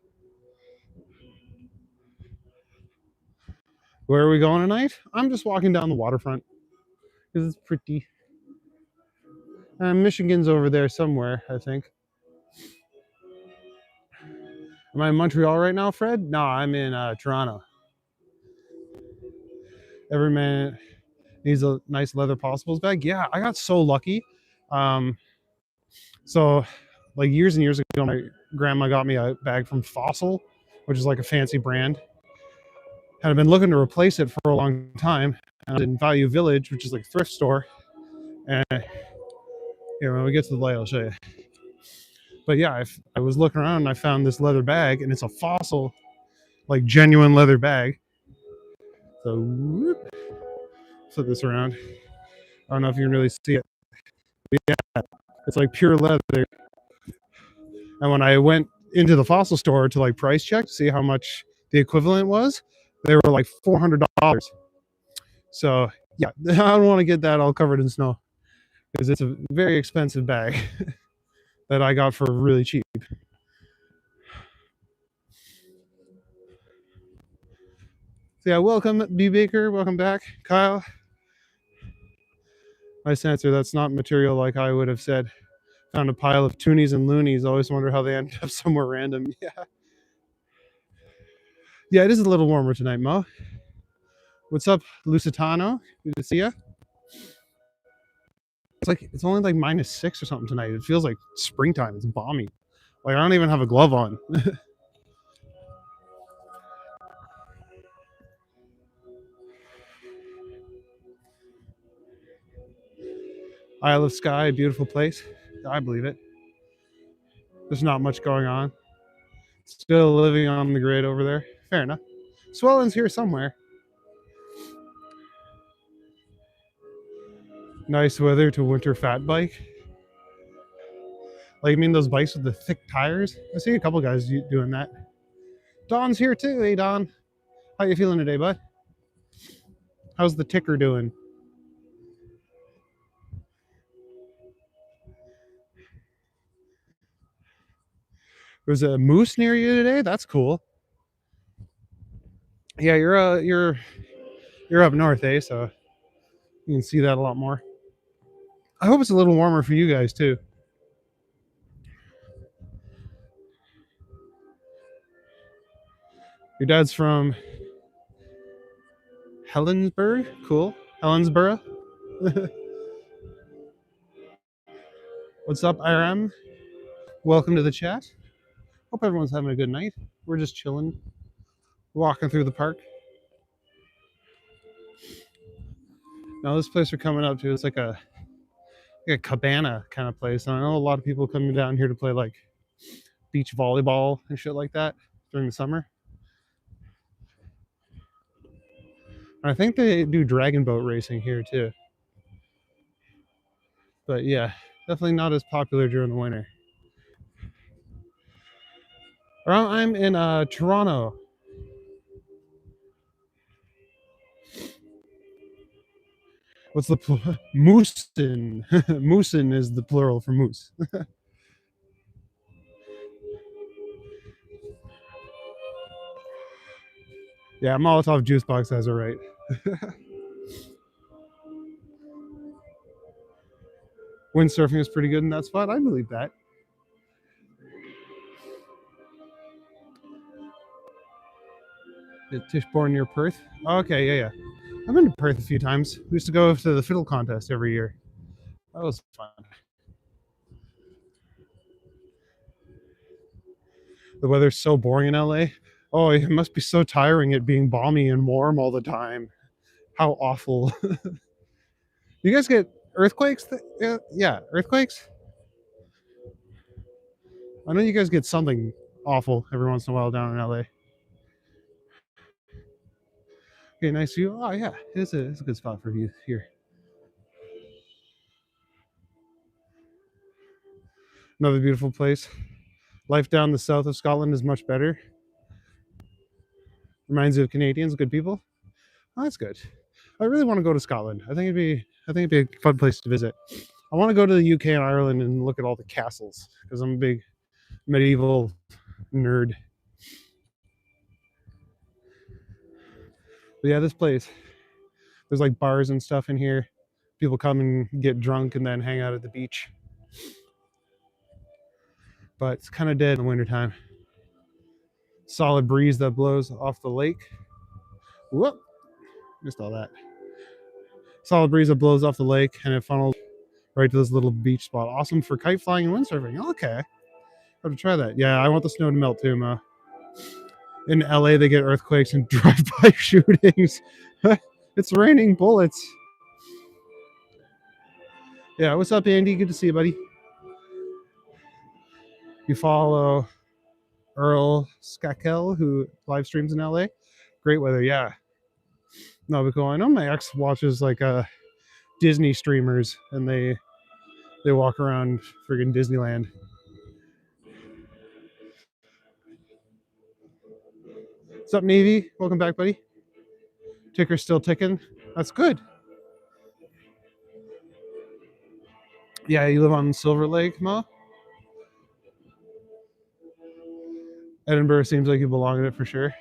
Where are we going tonight? I'm just walking down the waterfront because it's pretty. Michigan's over there somewhere, I think. Am I in Montreal right now, Fred? No, I'm in Toronto. Every man needs a nice leather possibles bag. Yeah, I got so lucky. So, like years and years ago, my grandma got me a bag from Fossil, which is like a fancy brand. And I've been looking to replace it for a long time. And I was in Value Village, which is like a thrift store. And here, when we get to the light, I'll show you. But yeah, I was looking around and I found this leather bag, and it's a Fossil, like genuine leather bag. So, whoop, flip this around. I don't know if you can really see it. But yeah, it's like pure leather. And when I went into the Fossil store to like price check to see how much the equivalent was, they were like $400. So yeah, I don't want to get that all covered in snow because it's a very expensive bag that I got for really cheap. So yeah, welcome B Baker, welcome back, Kyle. Nice answer. That's not material like I would have said. Found a pile of toonies and loonies. Always wonder how they end up somewhere random. Yeah, it is a little warmer tonight, Mo. What's up, Lusitano? Good to see you. It's only like -6 or something tonight. It feels like springtime. It's balmy. Like I don't even have a glove on. Isle of Skye, beautiful place. I believe it. There's not much going on. Still living on the grid over there. Fair enough. Swellen's here somewhere. Nice weather to winter fat bike. Like, I mean, those bikes with the thick tires? I see a couple guys doing that. Don's here too. Hey, Don. How you feeling today, bud? How's the ticker doing? There's a moose near you today. That's cool. Yeah, you're up north, eh? So you can see that a lot more. I hope it's a little warmer for you guys too. Your dad's from Helensburgh. Cool. Helensburgh. What's up, IRM? Welcome to the chat. Hope everyone's having a good night. We're just chilling, walking through the park. Now this place we're coming up to is like a cabana kind of place. And I know a lot of people coming down here to play like beach volleyball and shit like that during the summer. And I think they do dragon boat racing here too. But yeah, definitely not as popular during the winter. I'm in Toronto. What's the moosin? Moosin is the plural for moose. Yeah, Molotov juice box has it right. Windsurfing is pretty good in that spot. I believe that. Tichborne near Perth. Okay, yeah. I've been to Perth a few times. We used to go to the fiddle contest every year. That was fun. The weather's so boring in LA. Oh, it must be so tiring it being balmy and warm all the time. How awful. You guys get earthquakes? Yeah, earthquakes? I know you guys get something awful every once in a while down in LA. Okay, nice view. Oh, yeah, it's a good spot for you here. Another beautiful place. Life down the south of Scotland is much better. Reminds you of Canadians, good people. Oh, that's good. I really want to go to Scotland. I think it'd be a fun place to visit. I want to go to the UK and Ireland and look at all the castles because I'm a big medieval nerd. But yeah, this place, there's like bars and stuff in here. People come and get drunk and then hang out at the beach. But it's kind of dead in the wintertime. Solid breeze that blows off the lake. Whoop, missed all that. Solid breeze that blows off the lake and it funnels right to this little beach spot. Awesome for kite flying and windsurfing. Okay, have to try that. Yeah, I want the snow to melt too, Ma. In LA, they get earthquakes and drive-by shootings. It's raining bullets. Yeah, what's up, Andy? Good to see you, buddy. You follow Earl Skakel, who live streams in LA. Great weather, yeah. No, but cool. I know my ex watches like Disney streamers, and they walk around friggin' Disneyland. What's up, Navy? Welcome back, buddy. Ticker's still ticking. That's good. Yeah, you live on Silver Lake, Mo? Edinburgh seems like you belong in it for sure.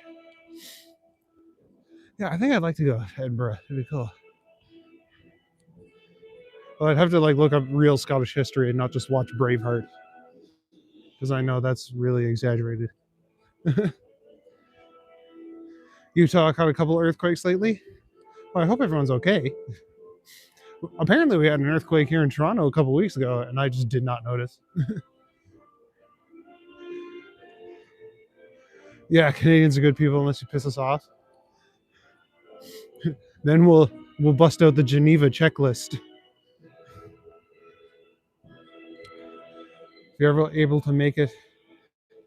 Yeah, I think I'd like to go to Edinburgh. It'd be cool. Well, I'd have to like look up real Scottish history and not just watch Braveheart, because I know that's really exaggerated. Utah caught a couple earthquakes lately. Well, I hope everyone's okay. Apparently, we had an earthquake here in Toronto a couple weeks ago, and I just did not notice. Yeah, Canadians are good people unless you piss us off. Then we'll bust out the Geneva checklist. If you're ever able to make it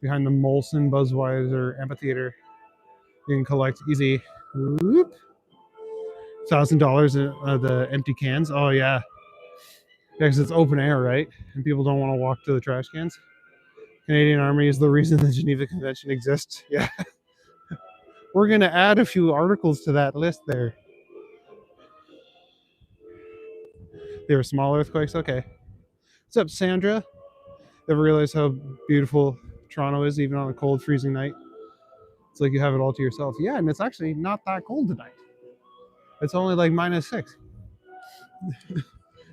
behind the Molson Buzzweiser Amphitheater, you can collect easy $1,000 in the empty cans. Oh yeah, because it's open air, right? And people don't want to walk to the trash cans. Canadian Army is the reason the Geneva Convention exists. Yeah, we're gonna add a few articles to that list there. They were small earthquakes. Okay. What's up, Sandra? Ever realize how beautiful Toronto is, even on a cold, freezing night? It's like you have it all to yourself. Yeah, and it's actually not that cold tonight. It's only like -6,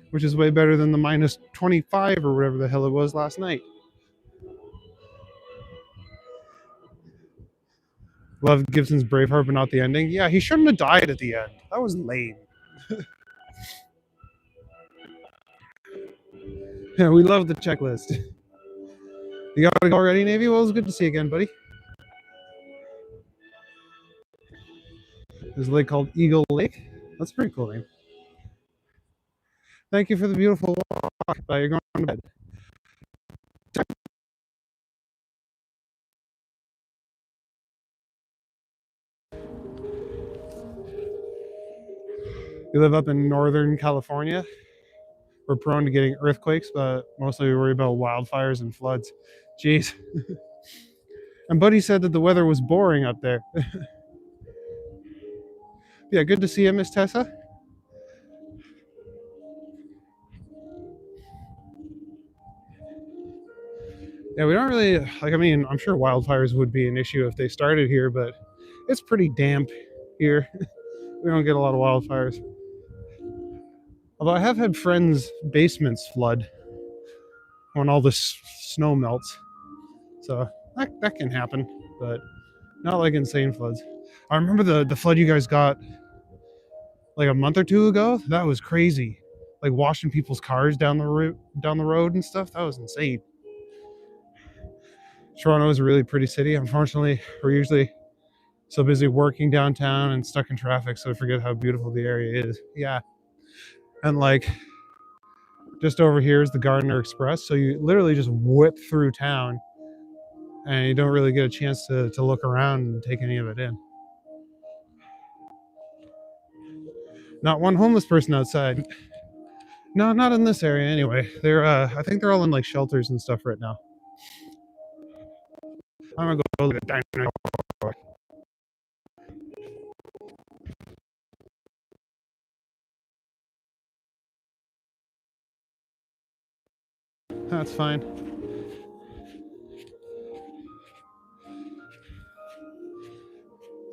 which is way better than the -25 or whatever the hell it was last night. Love Gibson's Braveheart, but not the ending. Yeah, he shouldn't have died at the end. That was lame. Yeah, we love the checklist. You got to go already, Navy? Well, it was good to see you again, buddy. There's a lake called Eagle Lake. That's a pretty cool name. Thank you for the beautiful walk. You're going to bed. You live up in Northern California. We're prone to getting earthquakes, but mostly we worry about wildfires and floods. Jeez. And Buddy said that the weather was boring up there. Yeah, good to see you, Miss Tessa. Yeah, we don't really like. I mean, I'm sure wildfires would be an issue if they started here, but it's pretty damp here. We don't get a lot of wildfires. Although I have had friends' basements flood when all this snow melts, so that can happen, but not like insane floods. I remember the flood you guys got like a month or two ago. That was crazy. Like washing people's cars down the road and stuff. That was insane. Toronto is a really pretty city. Unfortunately, we're usually so busy working downtown and stuck in traffic, so I forget how beautiful the area is. Yeah. And like just over here is the Gardiner Express. So you literally just whip through town and you don't really get a chance to look around and take any of it in. Not one homeless person outside. No, not in this area anyway. They're I think they're all in like shelters and stuff right now. I'm gonna go look at Dinosaurs. That's fine.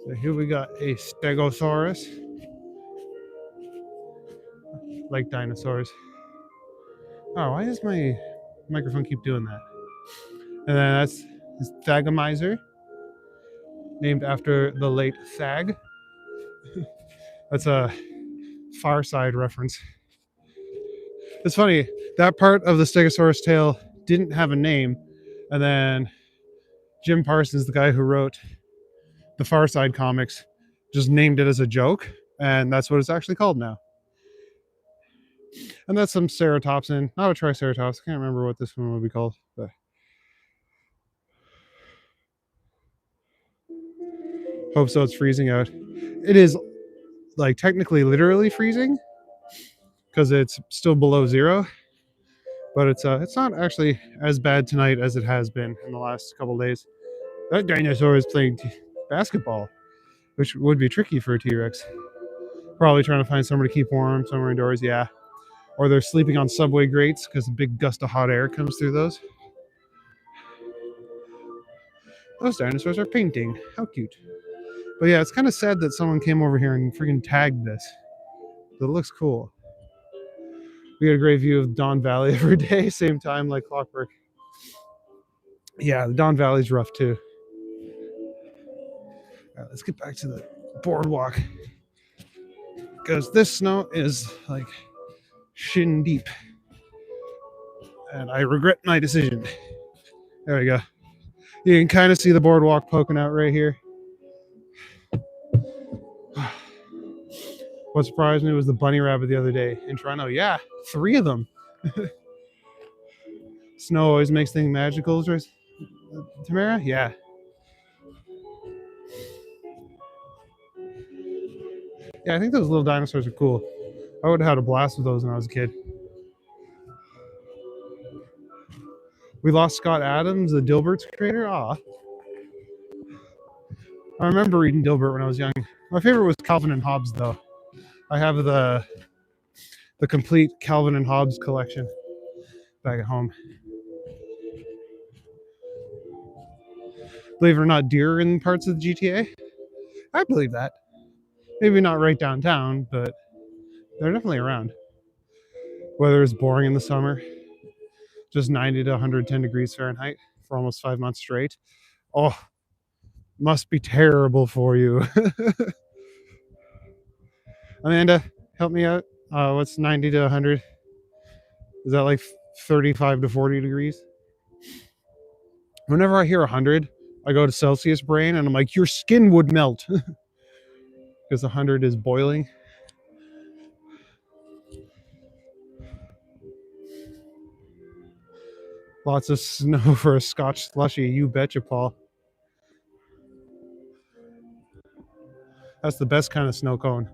So here we got a Stegosaurus, like dinosaurs. Oh, why does my microphone keep doing that? And then that's this Thagomizer, named after the late Thag. That's a Far Side reference. It's funny, that part of the Stegosaurus tale didn't have a name, and then Jim Parsons, the guy who wrote the Far Side comics, just named it as a joke, and that's what it's actually called now. And that's some ceratopsin, not a triceratops. I can't remember what this one would be called, but hope so. It's freezing out. It is like technically literally freezing because it's still below zero, but it's not actually as bad tonight as it has been in the last couple of days. That dinosaur is playing basketball, which would be tricky for a T-Rex. Probably trying to find somewhere to keep warm, somewhere indoors, yeah. Or they're sleeping on subway grates because a big gust of hot air comes through those. Those dinosaurs are painting. How cute. But yeah, it's kind of sad that someone came over here and freaking tagged this. It looks cool. We had a great view of Don Valley every day, same time, like clockwork. Yeah, the Don Valley's rough too. All right, let's get back to the boardwalk because this snow is like shin deep, and I regret my decision. There we go. You can kind of see the boardwalk poking out right here. What surprised me was the bunny rabbit the other day in Toronto. Yeah, 3 of them. Snow always makes things magical, Tamara? Yeah. Yeah, I think those little dinosaurs are cool. I would have had a blast with those when I was a kid. We lost Scott Adams, the Dilbert's creator. Aw. I remember reading Dilbert when I was young. My favorite was Calvin and Hobbes, though. I have the complete Calvin and Hobbes collection back at home. Believe it or not, deer in parts of the GTA. I believe that. Maybe not right downtown, but they're definitely around. Weather is boring in the summer, just 90 to 110 degrees Fahrenheit for almost 5 months straight. Oh, must be terrible for you. Amanda, help me out. What's 90 to 100? Is that like 35 to 40 degrees? Whenever I hear 100, I go to Celsius brain and I'm like, your skin would melt because 100 is boiling. Lots of snow for a Scotch slushy. You betcha, Paul. That's the best kind of snow cone.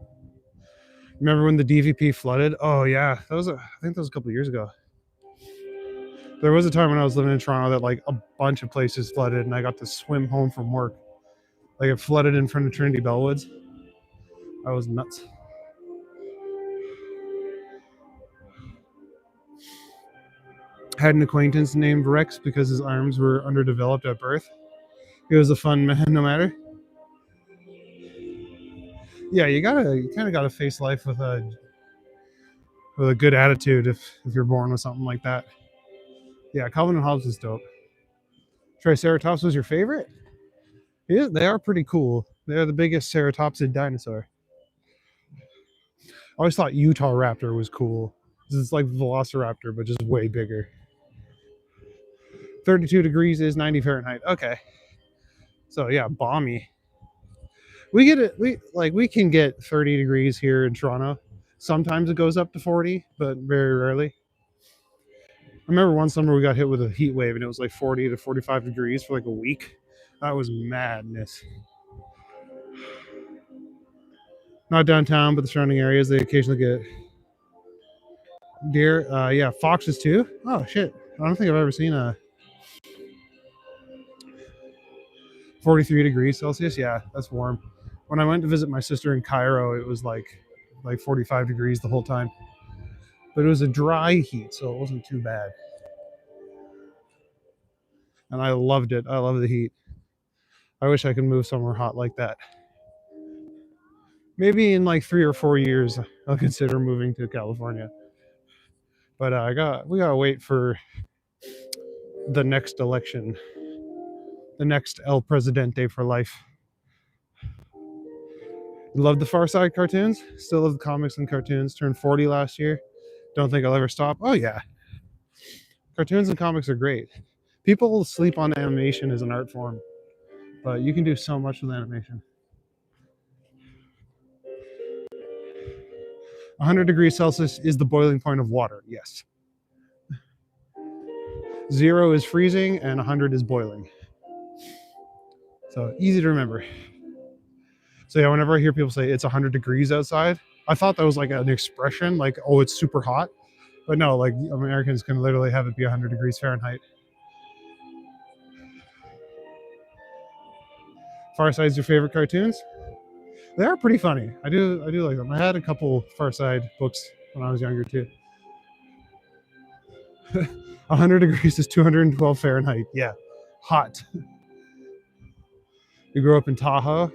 Remember when the DVP flooded? Oh yeah, I think that was a couple of years ago. There was a time when I was living in Toronto that like a bunch of places flooded, and I got to swim home from work. Like it flooded in front of Trinity Bellwoods. I was nuts. Had an acquaintance named Rex because his arms were underdeveloped at birth. He was a fun man, no matter. Yeah, you kind of gotta face life with a good attitude if you're born with something like that. Yeah, Calvin and Hobbes is dope. Triceratops was your favorite? Yeah, they are pretty cool. They're the biggest ceratopsid dinosaur. I always thought Utah Raptor was cool. It's like Velociraptor, but just way bigger. 32 degrees is 90 Fahrenheit. Okay. So yeah, balmy. We get it. We can get 30 degrees here in Toronto. Sometimes it goes up to 40, but very rarely. I remember one summer we got hit with a heat wave and it was like 40 to 45 degrees for like a week. That was madness. Not downtown, but the surrounding areas, they occasionally get deer. Yeah, foxes too. Oh shit! I don't think I've ever seen a 43 degrees Celsius. Yeah, that's warm. When I went to visit my sister in Cairo, it was like 45 degrees the whole time. But it was a dry heat, so it wasn't too bad. And I loved it. I love the heat. I wish I could move somewhere hot like that. Maybe in like 3 or 4 years, I'll consider moving to California. But we gotta wait for the next election, the next El Presidente for life. Love the Far Side cartoons. Still love the comics and cartoons. Turned 40 last year. Don't think I'll ever stop. Oh yeah, cartoons and comics are great. People sleep on animation as an art form, but you can do so much with animation. 100 degrees Celsius is the boiling point of water. Yes. 0 is freezing and 100 is boiling. So easy to remember. So yeah, whenever I hear people say it's 100 degrees outside, I thought that was like an expression, like, oh, it's super hot. But no, like Americans can literally have it be 100 degrees Fahrenheit. Far Side's your favorite cartoons? They are pretty funny. I do like them. I had a couple Far Side books when I was younger too. 100 degrees is 212 Fahrenheit. Yeah, hot. You grew up in Tahoe.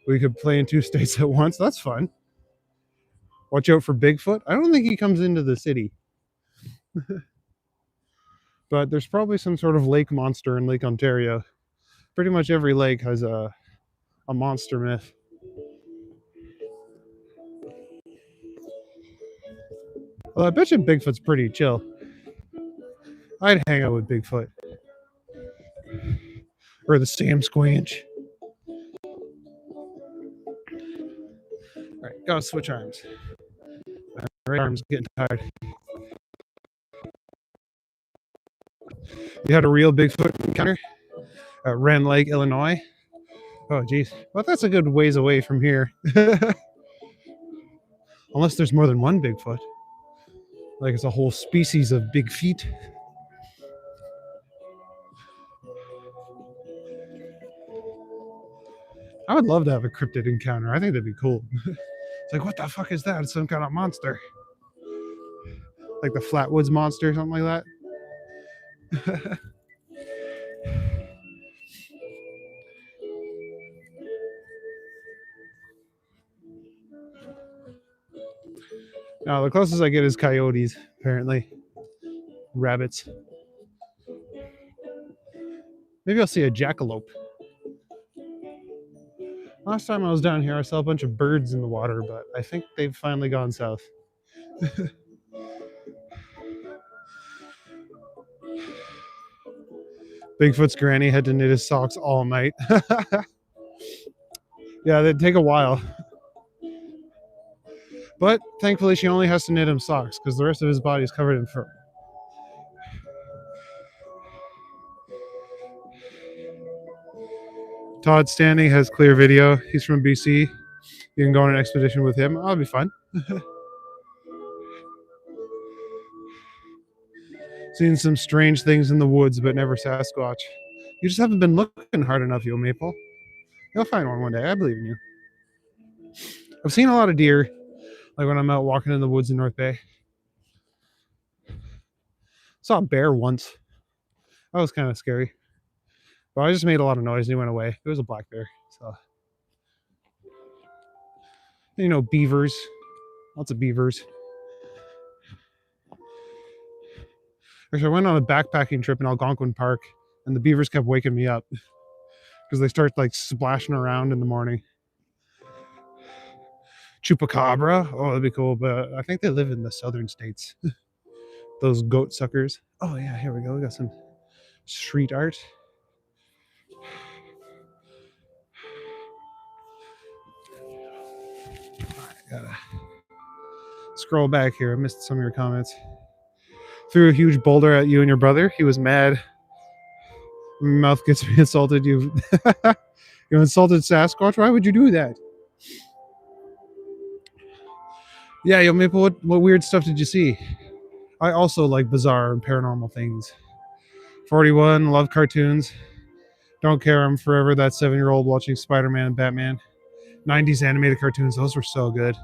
We could play in 2 states at once. That's fun. Watch out for Bigfoot. I don't think he comes into the city. But there's probably some sort of lake monster in Lake Ontario. Pretty much every lake has a monster myth. Well, I bet you Bigfoot's pretty chill. I'd hang out with Bigfoot. Or the Sam Squanch. All right, gotta switch arms. My right arm's getting tired. You had a real Bigfoot encounter at Wren Lake, Illinois. Oh, geez. Well, that's a good ways away from here. Unless there's more than one Bigfoot. Like it's a whole species of big feet. I would love to have a cryptid encounter. I think that'd be cool. It's like, what the fuck is that? It's some kind of monster. Like the Flatwoods monster or something like that. No, the closest I get is coyotes, apparently. Rabbits. Maybe I'll see a jackalope. Last time I was down here, I saw a bunch of birds in the water, but I think they've finally gone south. Bigfoot's granny had to knit his socks all night. Yeah, they'd take a while. But thankfully, she only has to knit him socks because the rest of his body is covered in fur. Todd Standing has clear video. He's from BC. You can go on an expedition with him. That'll be fun. Seen some strange things in the woods, but never Sasquatch. You just haven't been looking hard enough, you Maple. You'll find one day. I believe in you. I've seen a lot of deer, like when I'm out walking in the woods in North Bay. Saw a bear once. That was kind of scary. But I just made a lot of noise and he went away. It was a black bear. So, you know, beavers. Lots of beavers. Actually, I went on a backpacking trip in Algonquin Park and the beavers kept waking me up because they start like splashing around in the morning. Chupacabra. Oh, that'd be cool. But I think they live in the southern states. Those goat suckers. Oh, yeah, here we go. We got some Street art. Gotta scroll back here. I missed some of your comments. Threw a huge boulder at you and your brother. He was mad. My mouth gets me insulted. You you insulted Sasquatch. Why would you do that? Yeah, yo, Maple, what weird stuff did you see? I also like bizarre and paranormal things. 41, love cartoons. Don't care, I'm forever that 7-year-old watching Spider-Man and Batman. 90s animated cartoons, those were so good.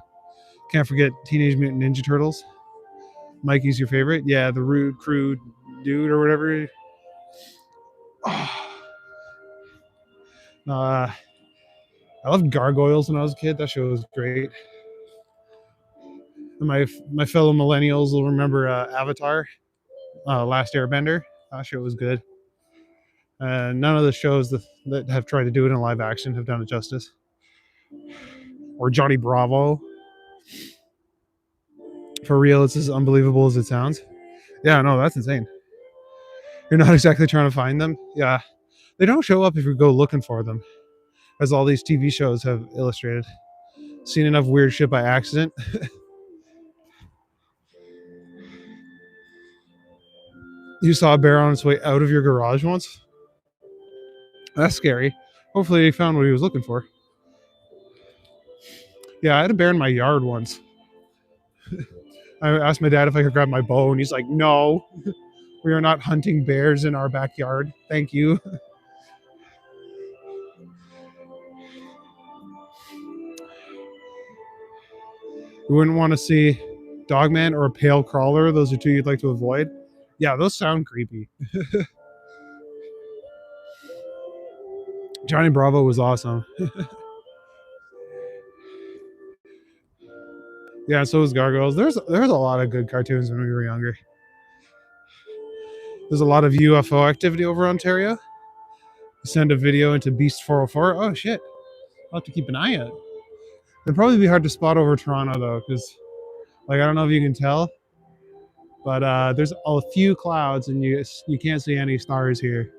Can't forget Teenage Mutant Ninja Turtles. Mikey's your favorite? Yeah, the rude, crude dude or whatever. I loved Gargoyles when I was a kid. That show was great. My fellow millennials will remember Avatar, Last Airbender. That show was good. None of the shows that have tried to do it in live action have done it justice. Or Johnny Bravo. For real, it's as unbelievable as it sounds. Yeah, no, that's insane. You're not exactly trying to find them. Yeah, they don't show up if you go looking for them, as all these TV shows have illustrated. Seen enough weird shit by accident. You saw a bear on its way out of your garage once? That's scary. Hopefully he found what he was looking for. Yeah, I had a bear in my yard once. I asked my dad if I could grab my bow, and he's like, no, we are not hunting bears in our backyard. Thank you. You wouldn't want to see Dogman or a pale crawler. Those are two you'd like to avoid. Yeah, those sound creepy. Johnny Bravo was awesome. Yeah, so was Gargoyles. There's a lot of good cartoons when we were younger. There's a lot of UFO activity over Ontario. Send a video into Beast 404. Oh shit. I'll have to keep an eye out. It'd probably be hard to spot over Toronto though, because like I don't know if you can tell, but there's a few clouds and you can't see any stars here.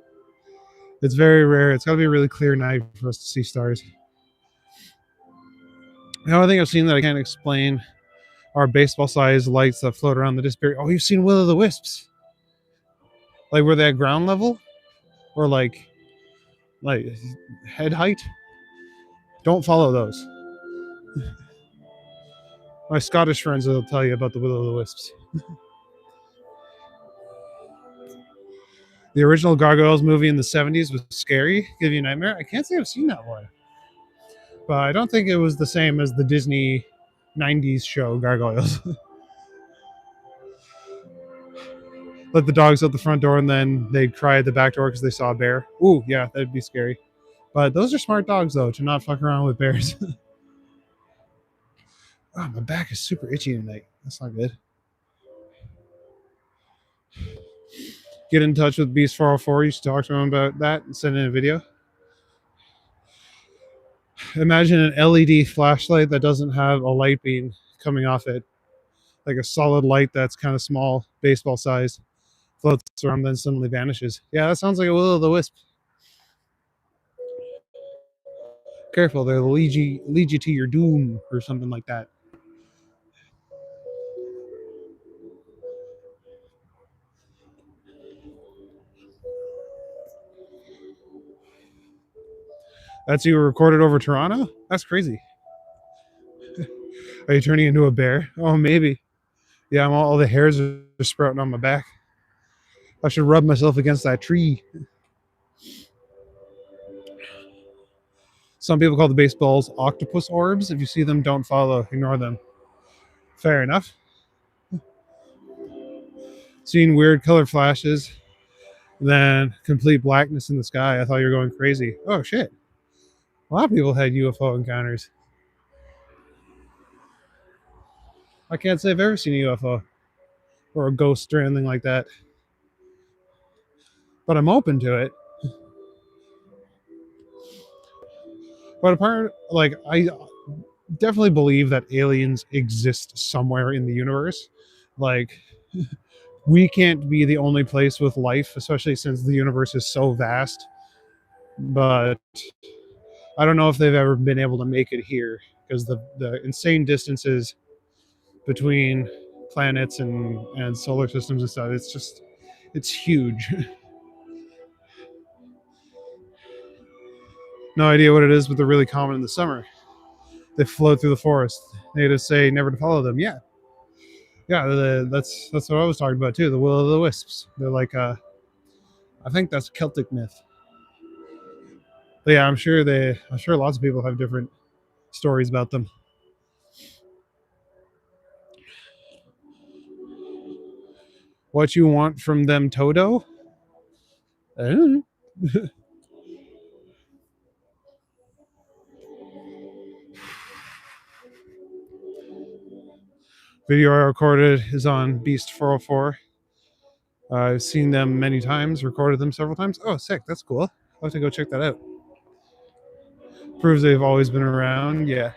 It's very rare. It's got to be a really clear night for us to see stars. The only thing I've seen that I can't explain are baseball-sized lights that float around the disappear. Oh, you've seen Will o' the Wisps? Like were they at ground level, or like head height? Don't follow those. My Scottish friends will tell you about the Will o' the Wisps. The original Gargoyles movie in the 70s was scary, give you a nightmare. I can't say I've seen that one, but I don't think it was the same as the Disney 90s show Gargoyles. Let the dogs out the front door and then they'd cry at the back door because they saw a bear. Ooh, yeah, that'd be scary. But those are smart dogs, though, to not fuck around with bears. Oh, my back is super itchy tonight. That's not good. Get in touch with Beast 404. You should talk to him about that and send in a video. Imagine an LED flashlight that doesn't have a light beam coming off it. Like a solid light that's kind of small, baseball sized, floats around, then suddenly vanishes. Yeah, that sounds like a Will o' the Wisp. Careful, they'll lead you to your doom or something like that. That's you recorded over Toronto? That's crazy. Are you turning into a bear? Oh, maybe. Yeah, all the hairs are sprouting on my back. I should rub myself against that tree. Some people call the baseballs octopus orbs. If you see them, don't follow. Ignore them. Fair enough. Seeing weird color flashes, then complete blackness in the sky. I thought you were going crazy. Oh, shit. A lot of people had UFO encounters. I can't say I've ever seen a UFO or a ghost or anything like that. But I'm open to it. But apart, like, I definitely believe that aliens exist somewhere in the universe. Like, We can't be the only place with life, especially since the universe is so vast. But I don't know if they've ever been able to make it here because the insane distances between planets and solar systems and stuff. It's huge. No idea what it is, but they're really common in the summer. They float through the forest. They just say never to follow them. Yeah, yeah. That's what I was talking about too. The will o' the wisps. They're like I think that's a Celtic myth. But yeah, I'm sure lots of people have different stories about them. What you want from them, Toto? I don't know. Video I recorded is on Beast 404. I've seen them many times, recorded them several times. Oh, sick. That's cool. I'll have to go check that out. Proves they've always been around. Yeah.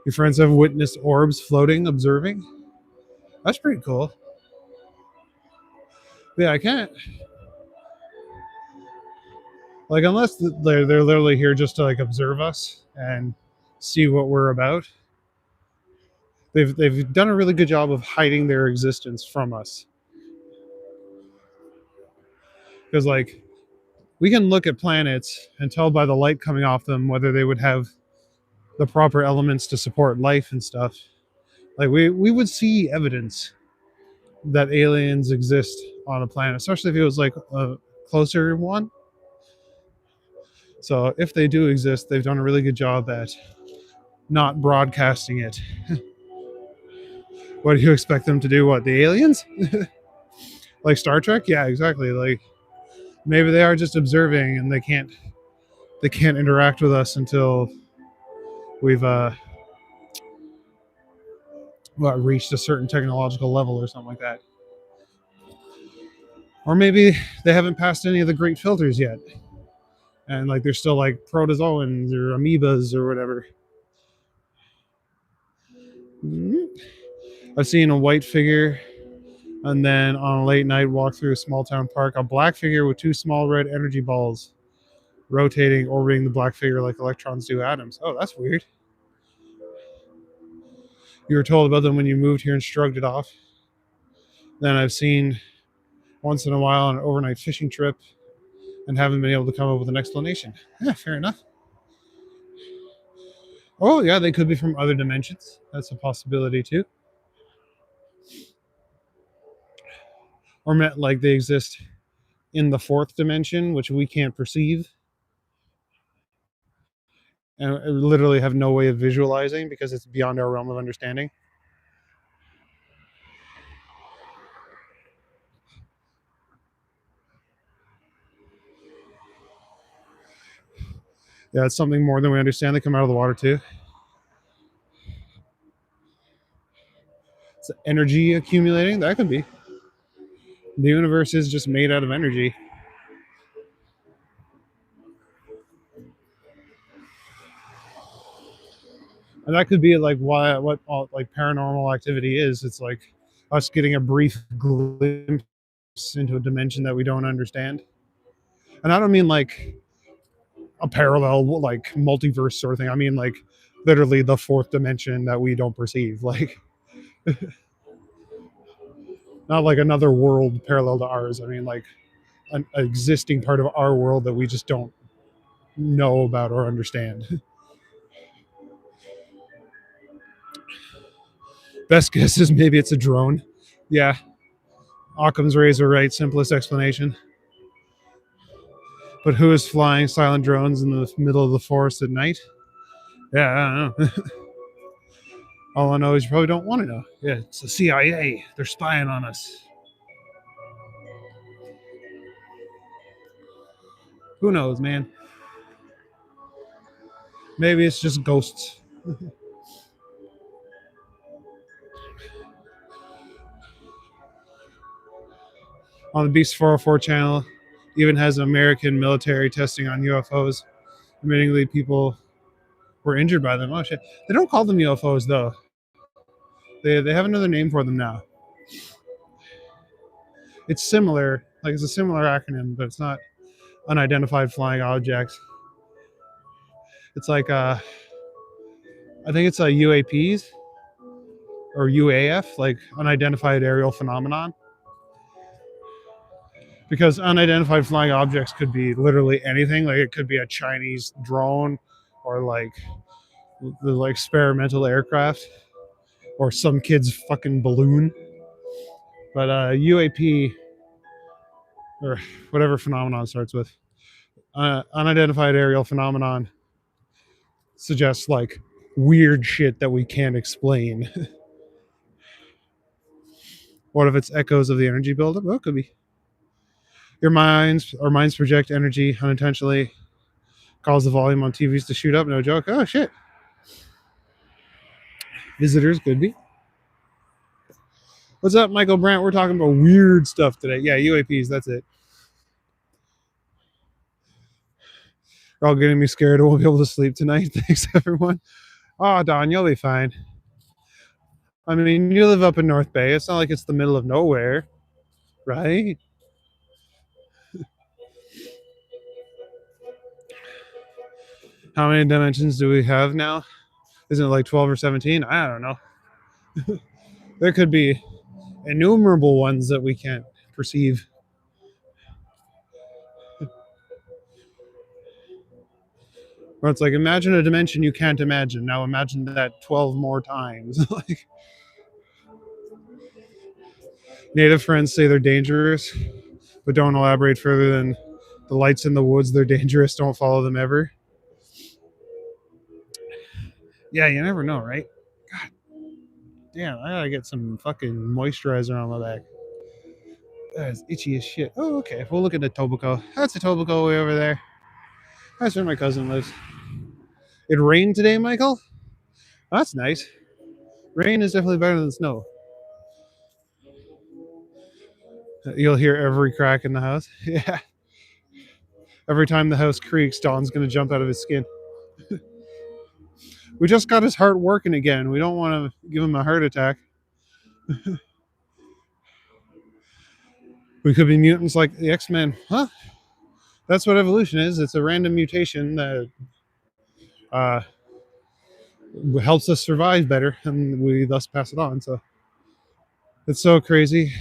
Your friends have witnessed orbs floating, observing. That's pretty cool. Yeah, I can't. Like, unless they're literally here just to like observe us and see what we're about. They've done a really good job of hiding their existence from us. Because like we can look at planets and tell by the light coming off them whether they would have the proper elements to support life and stuff. Like we would see evidence that aliens exist on a planet, especially if it was like a closer one. So if they do exist, they've done a really good job at not broadcasting it. What do you expect them to do? What, the aliens? Like Star Trek? Yeah, exactly. Like maybe they are just observing and they can't interact with us until we've reached a certain technological level or something like that. Or maybe they haven't passed any of the great filters yet. And like they're still like protozoans or amoebas or whatever. I've seen a white figure and then on a late night walk through a small town park, a black figure with two small red energy balls rotating, orbiting the black figure like electrons do atoms. Oh, that's weird. You were told about them when you moved here and shrugged it off. Then I've seen once in a while on an overnight fishing trip and haven't been able to come up with an explanation. Yeah, fair enough. Oh, yeah, they could be from other dimensions. That's a possibility too. Or meant like they exist in the fourth dimension, which we can't perceive and literally have no way of visualizing because it's beyond our realm of understanding. Yeah, it's something more than we understand. They come out of the water too. It's energy accumulating. That could be. The universe is just made out of energy. And that could be like why what all, like paranormal activity is. It's like us getting a brief glimpse into a dimension that we don't understand. And I don't mean like a parallel like multiverse sort of thing. I mean like literally the fourth dimension that we don't perceive. Like not like another world parallel to ours. I mean like an existing part of our world that we just don't know about or understand. Best guess is maybe it's a drone. Yeah, Occam's razor right, simplest explanation. But who is flying silent drones in the middle of the forest at night? Yeah, I don't know. All I know is you probably don't want to know. Yeah, it's the CIA. They're spying on us. Who knows, man? Maybe it's just ghosts. On the Beast 404 channel, even has American military testing on UFOs. Admittingly, people were injured by them. Oh shit! They don't call them UFOs though. They have another name for them now. It's similar, like it's a similar acronym, but it's not unidentified flying objects. It's like I think it's UAPs or UAF, like unidentified aerial phenomenon. Because unidentified flying objects could be literally anything. Like it could be a Chinese drone, or like the like experimental aircraft, or some kid's fucking balloon. But UAP or whatever phenomenon starts with unidentified aerial phenomenon suggests like weird shit that we can't explain. What if it's echoes of the energy buildup? Well, it could be. Our minds project energy unintentionally, cause the volume on TVs to shoot up. No joke. Oh shit. Visitors could be. What's up, Michael Brandt? We're talking about weird stuff today. Yeah, UAPs. That's it. You're all getting me scared. I won't be able to sleep tonight. Thanks, everyone. Oh, Don, you'll be fine. I mean, you live up in North Bay. It's not like it's the middle of nowhere, right? How many dimensions do we have now? Isn't it like 12 or 17? I don't know. There could be innumerable ones that we can't perceive. Or it's like, imagine a dimension you can't imagine. Now imagine that 12 more times. Like, native friends say they're dangerous, but don't elaborate further than the lights in the woods, they're dangerous. Don't follow them ever. Yeah, you never know, right? God damn, I gotta get some fucking moisturizer on my back. That's itchy as shit. Oh, okay. We'll look at the Tobacco. That's the Tobacco way over there. That's where my cousin lives. It rained today, Michael? That's nice. Rain is definitely better than snow. You'll hear every crack in the house. Yeah. Every time the house creaks, Don's going to jump out of his skin. We just got his heart working again. We don't want to give him a heart attack. We could be mutants like the X-Men. Huh? That's what evolution is. It's a random mutation that helps us survive better, and we thus pass it on. So it's so crazy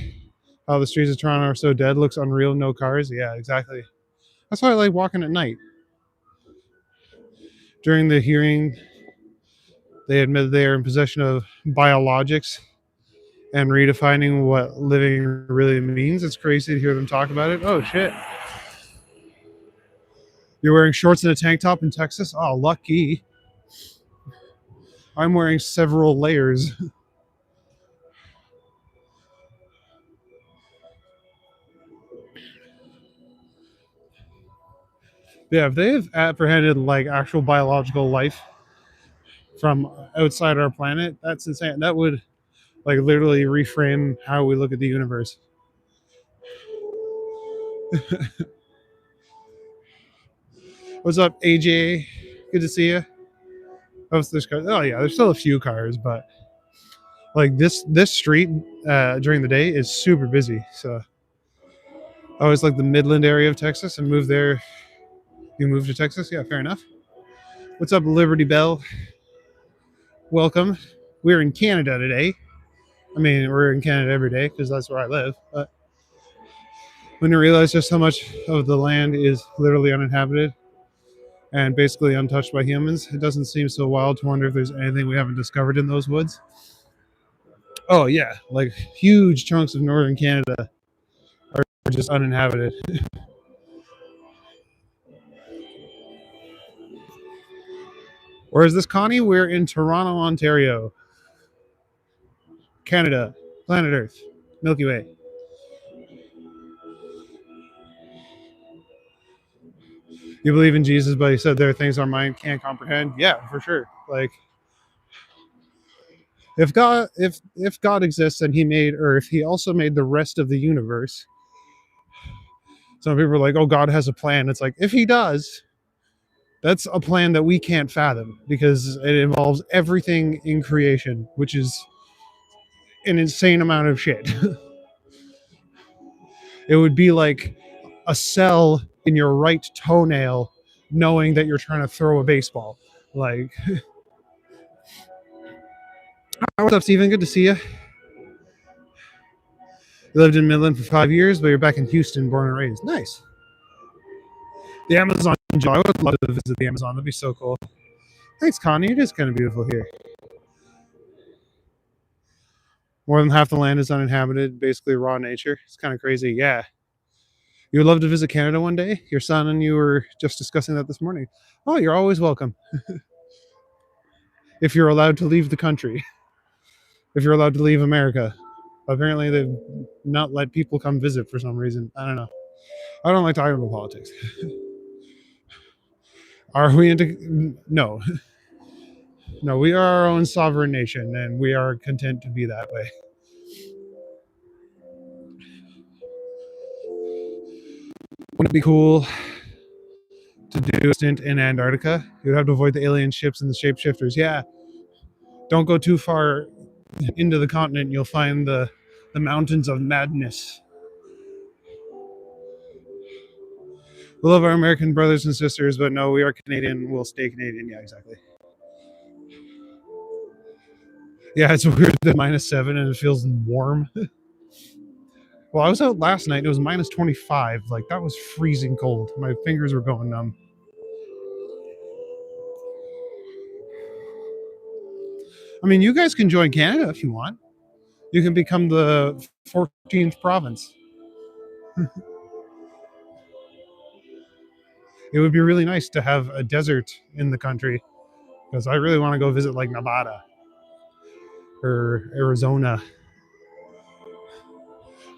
how the streets of Toronto are so dead. Looks unreal. No cars. Yeah, exactly. That's why I like walking at night. During the hearing, they admitted they are in possession of biologics and redefining what living really means. It's crazy to hear them talk about it. Oh, shit. You're wearing shorts and a tank top in Texas? Oh, lucky. I'm wearing several layers. Yeah, if they've apprehended like actual biological life from outside our planet, that's insane. That would like literally reframe how we look at the universe. What's up, AJ? Good to see you. There's cars. Oh yeah, there's still a few cars, but like this street during the day is super busy. So I always like the Midland area of Texas and move there. You moved to Texas? Yeah, fair enough. What's up, Liberty Bell? Welcome. We're in Canada today. I mean, we're in Canada every day because that's where I live. But when you realize just how much of the land is literally uninhabited and basically untouched by humans, it doesn't seem so wild to wonder if there's anything we haven't discovered in those woods. Oh, yeah. Like huge chunks of northern Canada are just uninhabited. Where is this, Connie? We're in Toronto, Ontario, Canada, planet Earth, Milky Way. You believe in Jesus, but he said there are things our mind can't comprehend. Yeah, for sure. Like if God exists and he made Earth, he also made the rest of the universe. Some people are like, oh, God has a plan. It's like, if he does, That's a plan that we can't fathom because it involves everything in creation, which is an insane amount of shit. It would be like a cell in your right toenail knowing that you're trying to throw a baseball. Like, what's up, Steven? Good to see you. You lived in Midland for 5 years, but you're back in Houston, born and raised. Nice. The Amazon. I would love to visit the Amazon. That'd be so cool. Thanks, Connie. It is kind of beautiful here. More than half the land is uninhabited, basically raw nature. It's kind of crazy. Yeah. You would love to visit Canada one day? Your son and you were just discussing that this morning. Oh, you're always welcome. If you're allowed to leave the country, if you're allowed to leave America. Apparently, they've not let people come visit for some reason. I don't know. I don't like talking about politics. Are we into. No. No, we are our own sovereign nation, and we are content to be that way. Wouldn't it be cool to do a stint in Antarctica? You'd have to avoid the alien ships and the shapeshifters. Yeah, don't go too far into the continent. You'll find the mountains of madness. We love our American brothers and sisters, but no, we are Canadian. We'll stay Canadian. Yeah, exactly. Yeah, it's weird that -7 and it feels warm. Well, I was out last night. It was -25. Like, that was freezing cold. My fingers were going numb. I mean, you guys can join Canada if you want. You can become the 14th province. It would be really nice to have a desert in the country because I really want to go visit like Nevada or Arizona.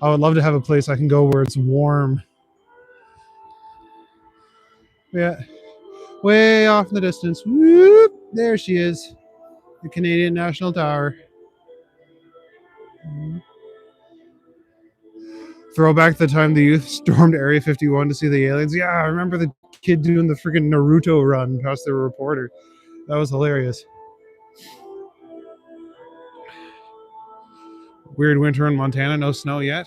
I would love to have a place I can go where it's warm. Yeah, way off in the distance. Whoop, there she is, the Canadian National Tower. Throw back the time the youth stormed Area 51 to see the aliens. Yeah, I remember the kid doing the freaking Naruto run past the reporter. That was hilarious. Weird winter in Montana, no snow yet.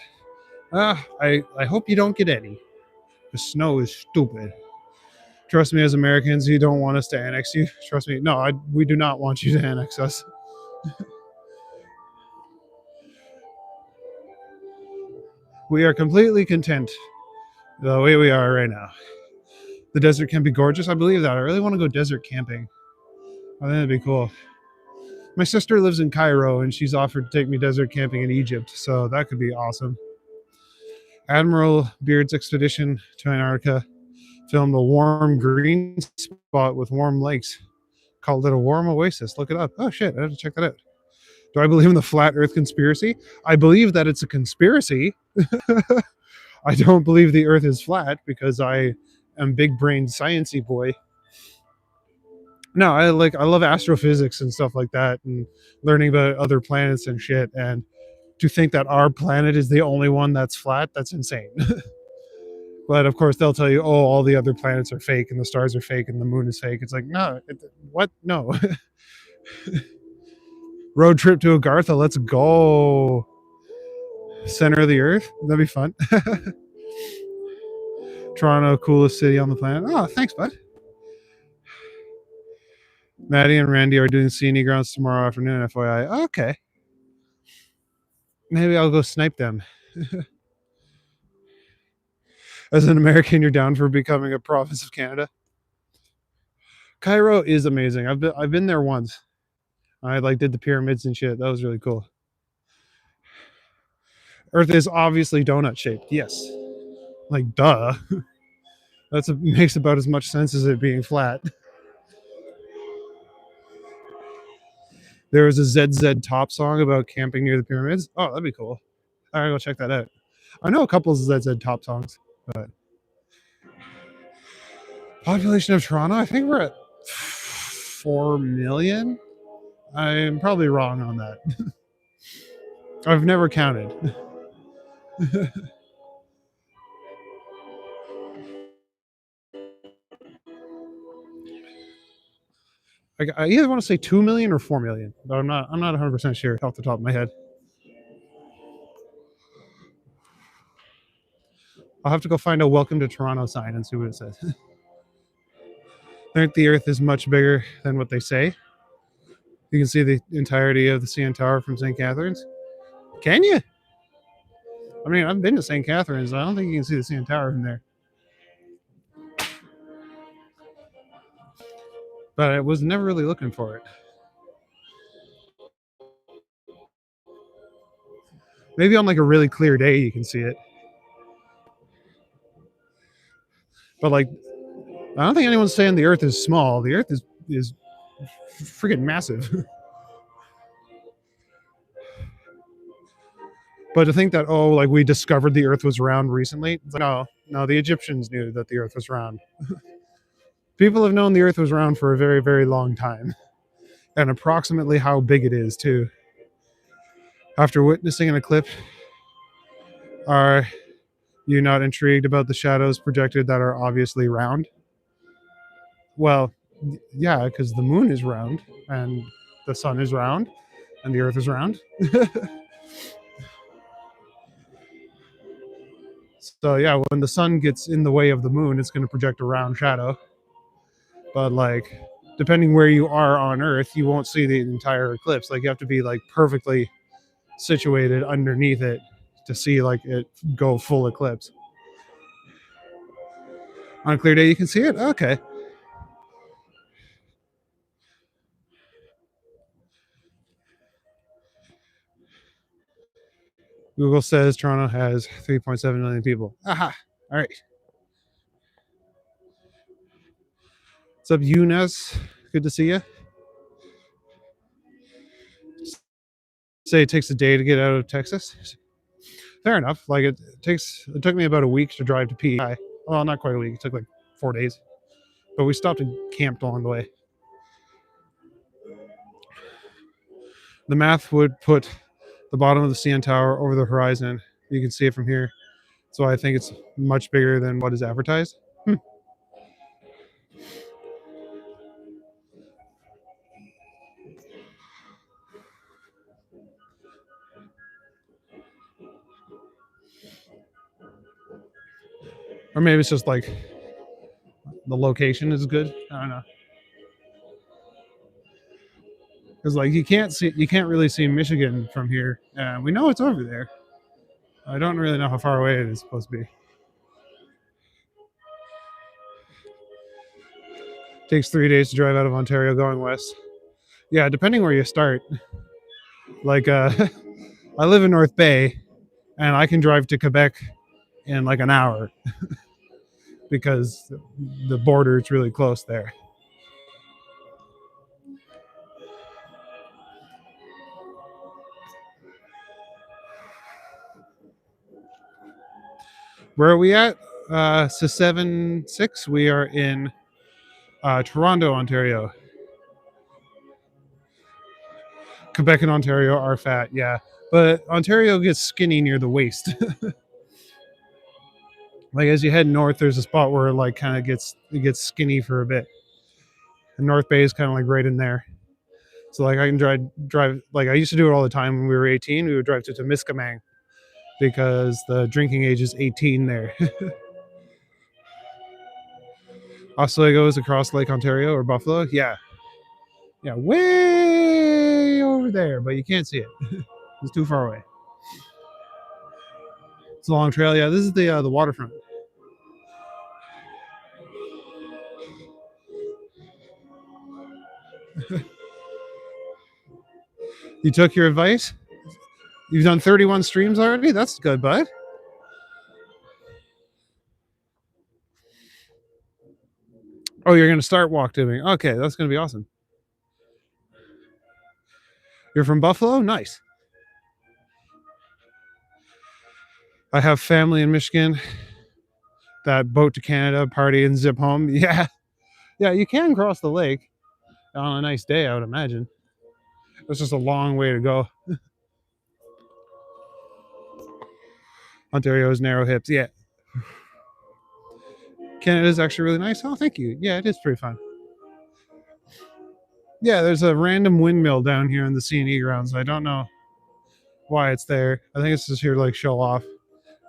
I hope you don't get any. The snow is stupid. Trust me, as Americans, you don't want us to annex you. Trust me. No, we do not want you to annex us. We are completely content the way we are right now. The desert can be gorgeous. I believe that. I really want to go desert camping. I think that'd be cool. My sister lives in Cairo and she's offered to take me desert camping in Egypt, so that could be awesome. Admiral Beard's expedition to Antarctica filmed a warm green spot with warm lakes. Called it a warm oasis. Look it up. Oh shit, I have to check that out. Do I believe in the flat earth conspiracy? I believe that it's a conspiracy. I don't believe the earth is flat because I am big brained sciencey boy. No, I love astrophysics and stuff like that and learning about other planets and shit, and to think that our planet is the only one that's flat, that's insane. But of course they'll tell you, oh, all the other planets are fake and the stars are fake and the moon is fake. It's like, no, what? No. Road trip to Agartha, let's go. Center of the earth, that'd be fun. Toronto, coolest city on the planet. Oh, thanks, bud. Maddie and Randy are doing Scenic grounds tomorrow afternoon, FYI. Okay. Maybe I'll go snipe them. As an American, you're down for becoming a province of Canada. Cairo is amazing. I've been there once. I like did the pyramids and shit. That was really cool. Earth is obviously donut shaped. Yes. Like duh. Makes about as much sense as it being flat. There was a ZZ Top song about camping near the pyramids. Oh, that'd be cool. I gotta go check that out. I know a couple of ZZ Top songs, but population of Toronto, I think we're at 4 million. I'm probably wrong on that. I've never counted. I either want to say 2 million or 4 million, but I'm not 100% sure off the top of my head. I'll have to go find a welcome to Toronto sign and see what it says. I think the Earth is much bigger than what they say. You can see the entirety of the CN Tower from St. Catharines. Can you? I mean, I've been to St. Catharines. I don't think you can see the CN Tower from there. But I was never really looking for it. Maybe on like a really clear day you can see it. But like, I don't think anyone's saying the Earth is small. The Earth is freaking massive. But to think that, oh, like we discovered the Earth was round recently, it's like, no, the Egyptians knew that the Earth was round. People have known the Earth was round for a very, very long time, and approximately how big it is too. After witnessing an eclipse, are you not intrigued about the shadows projected that are obviously round? Well, yeah, because the moon is round, and the sun is round, and the Earth is round. So yeah, when the sun gets in the way of the moon, it's going to project a round shadow. But like, depending where you are on Earth, you won't see the entire eclipse. Like, you have to be like perfectly situated underneath it to see like it go full eclipse. On a clear day, you can see it. Okay. Google says Toronto has 3.7 million people. Aha. All right. What's up, Eunice? Good to see you. Say it takes a day to get out of Texas. Fair enough. Like it took me about a week to drive to PEI. Well, not quite a week. It took like 4 days. But we stopped and camped along the way. The math would put the bottom of the CN Tower over the horizon. You can see it from here. So I think it's much bigger than what is advertised. Or maybe it's just like the location is good. I don't know. Because like you can't really see Michigan from here. We know it's over there. I don't really know how far away it is supposed to be. Takes 3 days to drive out of Ontario going west. Yeah, depending where you start. Like I live in North Bay, and I can drive to Quebec in like an hour because the border is really close there. Where are we at? So 7-6. We are in Toronto, Ontario. Quebec and Ontario are fat, yeah, but Ontario gets skinny near the waist. Like as you head north, there's a spot where it like kind of gets skinny for a bit. And North Bay is kind of like right in there. So like I can drive like I used to do it all the time when we were 18. We would drive to Temiskaming because the drinking age is 18 there. Oswego is across Lake Ontario or Buffalo. Yeah, yeah, way over there, but you can't see it. It's too far away. It's a long trail. Yeah, this is the waterfront. You took your advice. You've done 31 streams already. That's good, bud. Oh, you're gonna start walk tubing. Okay, that's gonna be awesome. You're from Buffalo? Nice. I have family in Michigan that boat to Canada, party, and zip home. Yeah. Yeah, you can cross the lake on a nice day, I would imagine. It's just a long way to go. Ontario's narrow hips. Yeah. Canada's actually really nice. Oh, thank you. Yeah, it is pretty fun. Yeah, there's a random windmill down here in the Scenic grounds. I don't know why it's there. I think it's just here to like show off.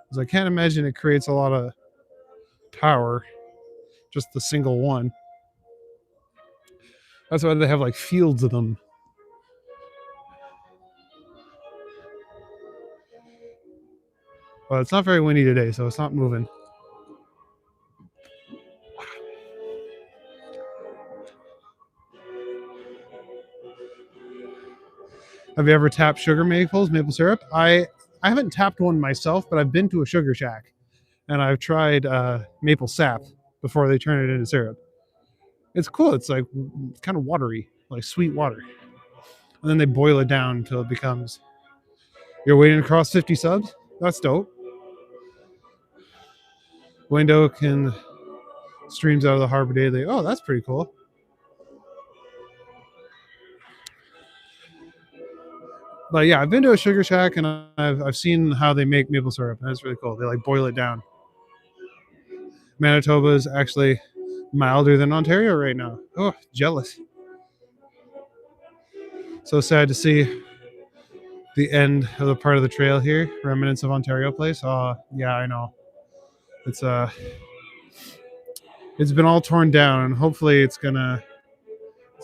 Because I can't imagine it creates a lot of power, just the single one. That's why they have like fields of them. But it's not very windy today, so it's not moving. Have you ever tapped sugar maple syrup? I haven't tapped one myself, but I've been to a sugar shack and I've tried maple sap before they turn it into syrup. It's cool. It's like kind of watery, like sweet water, and then they boil it down until it becomes. You're waiting to cross 50 subs. That's dope. Window can streams out of the Harbor Daily. Oh, that's pretty cool. But yeah, I've been to a sugar shack and I've seen how they make maple syrup, and that's really cool. They like boil it down. Manitoba is actually milder than Ontario right now. Oh, jealous. So sad to see the end of the part of the trail here, remnants of Ontario Place. Oh, yeah, I know. It's it's been all torn down, and hopefully it's gonna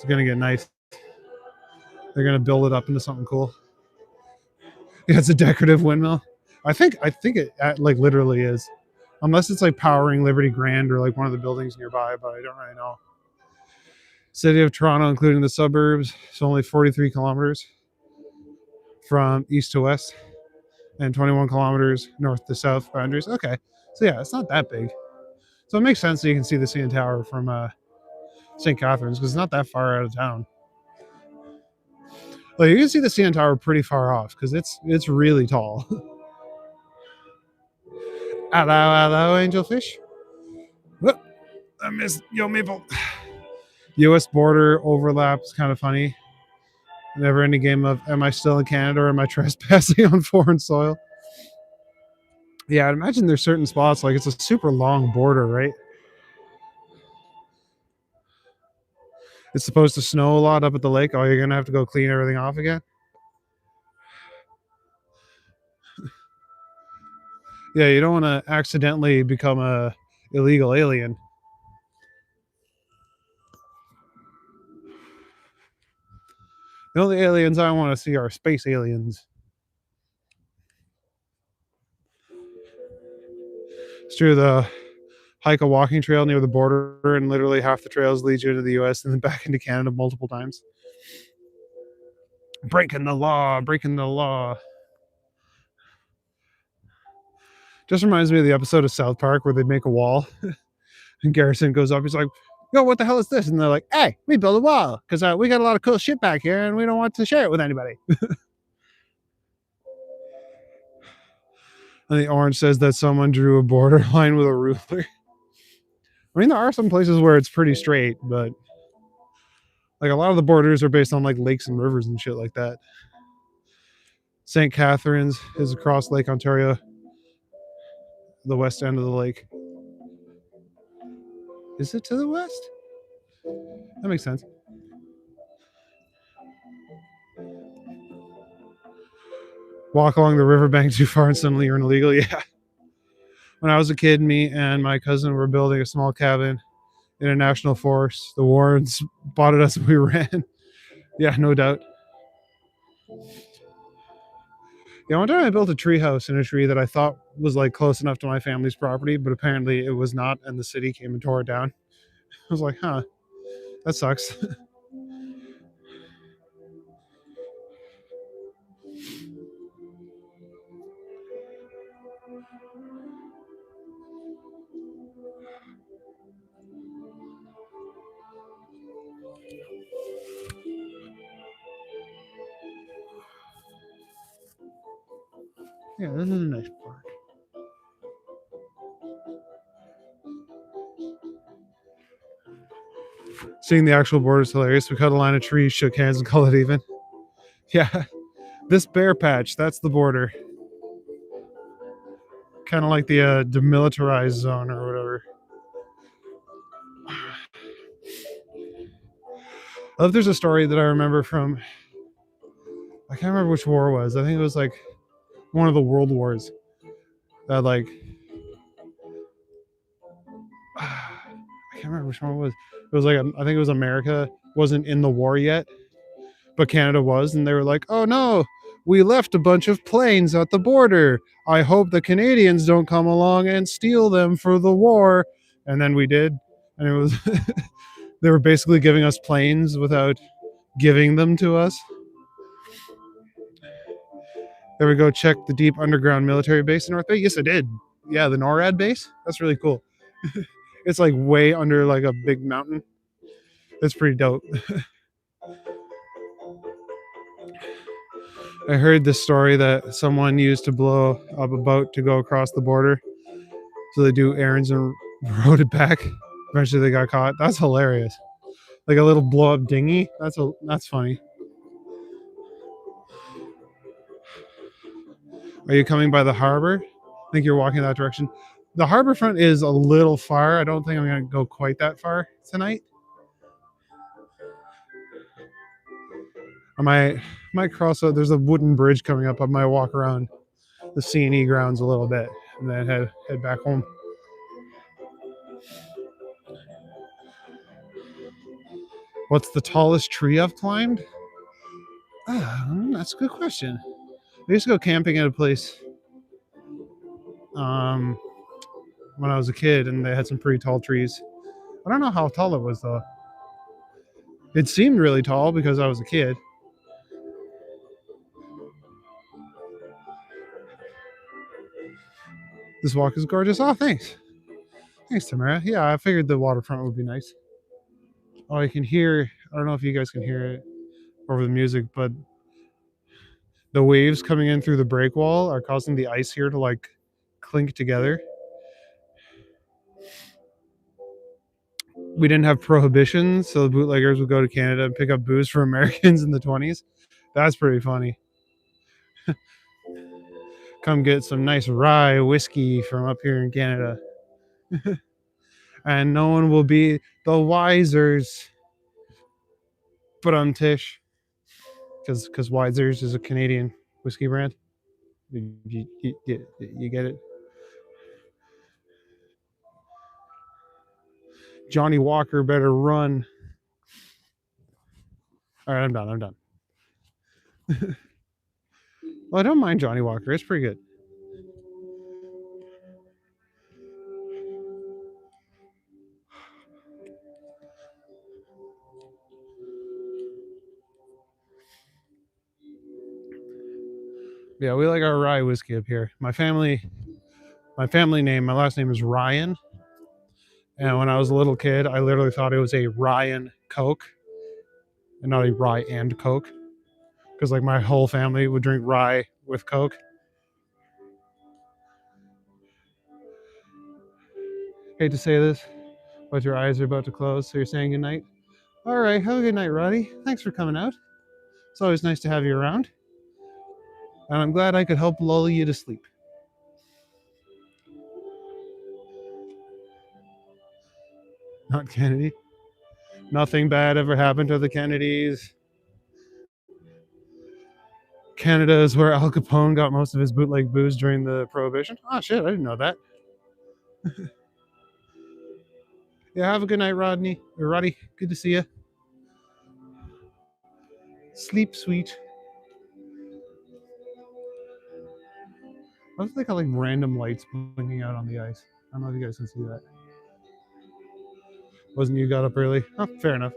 get nice. They're gonna build it up into something cool. Yeah, it's a decorative windmill. I think it like literally is, unless it's like powering Liberty Grand or like one of the buildings nearby, but I don't really know. City of Toronto, including the suburbs, is only 43 kilometers from east to west and 21 kilometers north to south boundaries. Okay, so yeah, it's not that big. So it makes sense that you can see the CN Tower from St. Catharines because it's not that far out of town. Like you can see the CN Tower pretty far off because it's really tall. Hello, hello, angelfish. Whoop, I missed Yo Maple. U.S. border overlap is kind of funny. Never ending game of am I still in Canada or am I trespassing on foreign soil? Yeah, I'd imagine there's certain spots like it's a super long border, right? It's supposed to snow a lot up at the lake. Oh, you're gonna have to go clean everything off again. Yeah, you don't want to accidentally become a illegal alien. The only aliens I want to see are space aliens. It's true. The hike a walking trail near the border, and literally half the trails lead you into the U.S. and then back into Canada multiple times. Breaking the law, breaking the law. Just reminds me of the episode of South Park where they make a wall, and Garrison goes up. He's like, "Yo, what the hell is this?" And they're like, "Hey, we built a wall because we got a lot of cool shit back here, and we don't want to share it with anybody." And the orange says that someone drew a borderline with a ruler. I mean, there are some places where it's pretty straight, but like a lot of the borders are based on like lakes and rivers and shit like that. St. Catharines is across Lake Ontario, the west end of the lake. Is it to the west? That makes sense. Walk along the riverbank too far and suddenly you're illegal. Yeah. When I was a kid, me and my cousin were building a small cabin in a national forest. The Warrens spotted us and we ran. Yeah, no doubt. Yeah, one time I built a tree house in a tree that I thought was like close enough to my family's property, but apparently it was not, and the city came and tore it down. I was like, huh, that sucks. Yeah, this is a nice park. Seeing the actual border is hilarious. We cut a line of trees, shook hands, and called it even. Yeah, this bear patch, that's the border. Kind of like the demilitarized zone or whatever. I love there's a story that I remember from, I can't remember which war it was. I think it was like one of the world wars that like I can't remember which one it was. It was like I think it was America wasn't in the war yet, but Canada was, and they were like, "Oh no, we left a bunch of planes at the border. I hope the Canadians don't come along and steal them for the war." And then we did, and it was they were basically giving us planes without giving them to us. There we go. Check the deep underground military base in North Bay. Yes, I did. Yeah, the NORAD base. That's really cool. It's like way under like a big mountain. It's pretty dope. I heard this story that someone used to blow up a boat to go across the border. So they do errands and rode it back. Eventually they got caught. That's hilarious. Like a little blow up dinghy. That's funny. Are you coming by the harbor? I think you're walking that direction. The harbor front is a little far. I don't think I'm gonna go quite that far tonight. I might cross out. There's a wooden bridge coming up. I might walk around the Scenic grounds a little bit and then head back home. What's the tallest tree I've climbed? That's a good question. I used to go camping at a place um, when I was a kid, and they had some pretty tall trees. I don't know how tall it was though. It seemed really tall because I was a kid. This walk is gorgeous. Oh, thanks. Thanks, Tamara. Yeah, I figured the waterfront would be nice. Oh, I can hear, I don't know if you guys can hear it over the music, but the waves coming in through the break wall are causing the ice here to like clink together. We didn't have prohibitions, so the bootleggers would go to Canada and pick up booze for Americans in the 20s. That's pretty funny. Come get some nice rye whiskey from up here in Canada. And no one will be the wisers. But Tish, because Wisers is a Canadian whiskey brand. You get it? Johnny Walker better run. All right, I'm done. Well, I don't mind Johnny Walker. It's pretty good. Yeah, we like our rye whiskey up here. My family name, my last name is Ryan. And when I was a little kid, I literally thought it was a Ryan Coke and not a rye and Coke. Because like my whole family would drink rye with Coke. Hate to say this, but your eyes are about to close, so you're saying goodnight. All right, have a good night, Roddy. Thanks for coming out. It's always nice to have you around. And I'm glad I could help lull you to sleep. Not Kennedy. Nothing bad ever happened to the Kennedys. Canada is where Al Capone got most of his bootleg booze during the Prohibition. Oh shit, I didn't know that. Yeah, have a good night, Rodney. Or Roddy, good to see you. Sleep sweet. I was like like random lights blinking out on the ice. I don't know if you guys can see that. Wasn't you got up early? Oh, fair enough.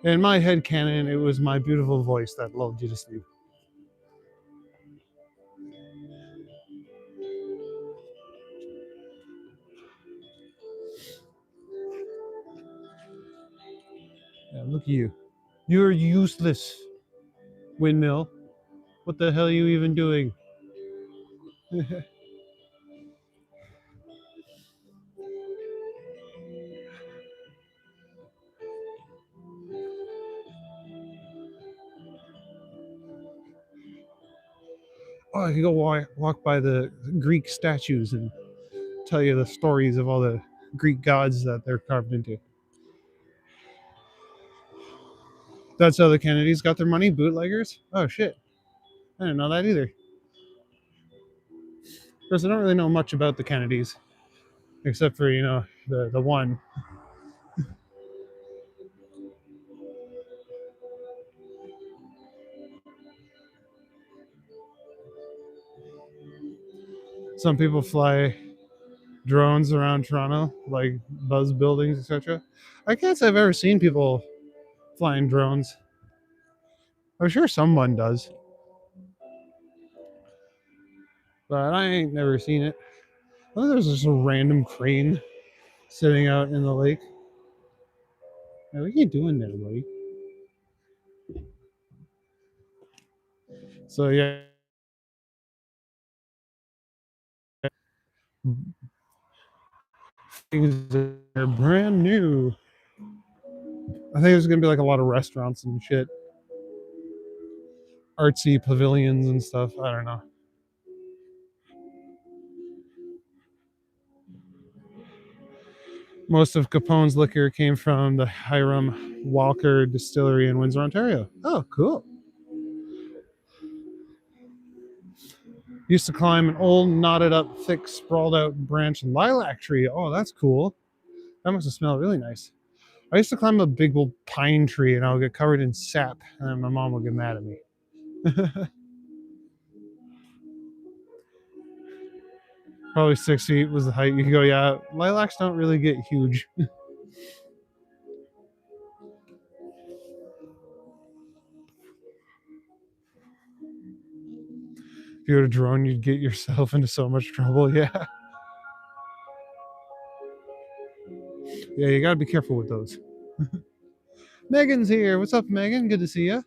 In my head canon, it was my beautiful voice that lulled you to sleep. Yeah, look at you. You're useless, windmill. What the hell are you even doing? Oh, I could go walk by the Greek statues and tell you the stories of all the Greek gods that they're carved into. That's how the Kennedys got their money, bootleggers. Oh shit, I didn't know that either. Of course, I don't really know much about the Kennedys, except for the one. Some people fly drones around Toronto, like buzz buildings, etc. I can't say I've ever seen people flying drones. I'm sure someone does, but I ain't never seen it. Oh, there's just a random crane sitting out in the lake. Hey, what are you doing there, buddy? So yeah, things are brand new. I think there's gonna be like a lot of restaurants and shit, artsy pavilions and stuff. I don't know. Most of Capone's liquor came from the Hiram Walker Distillery in Windsor, Ontario. Oh, cool. Used to climb an old, knotted up, thick, sprawled out branch lilac tree. Oh, that's cool. That must have smelled really nice. I used to climb a big old pine tree and I would get covered in sap, and then my mom would get mad at me. Probably 6 feet was the height. You could go, yeah, lilacs don't really get huge. If you had a drone, you'd get yourself into so much trouble. Yeah. Yeah, you gotta be careful with those. Megan's here. What's up, Megan? Good to see you.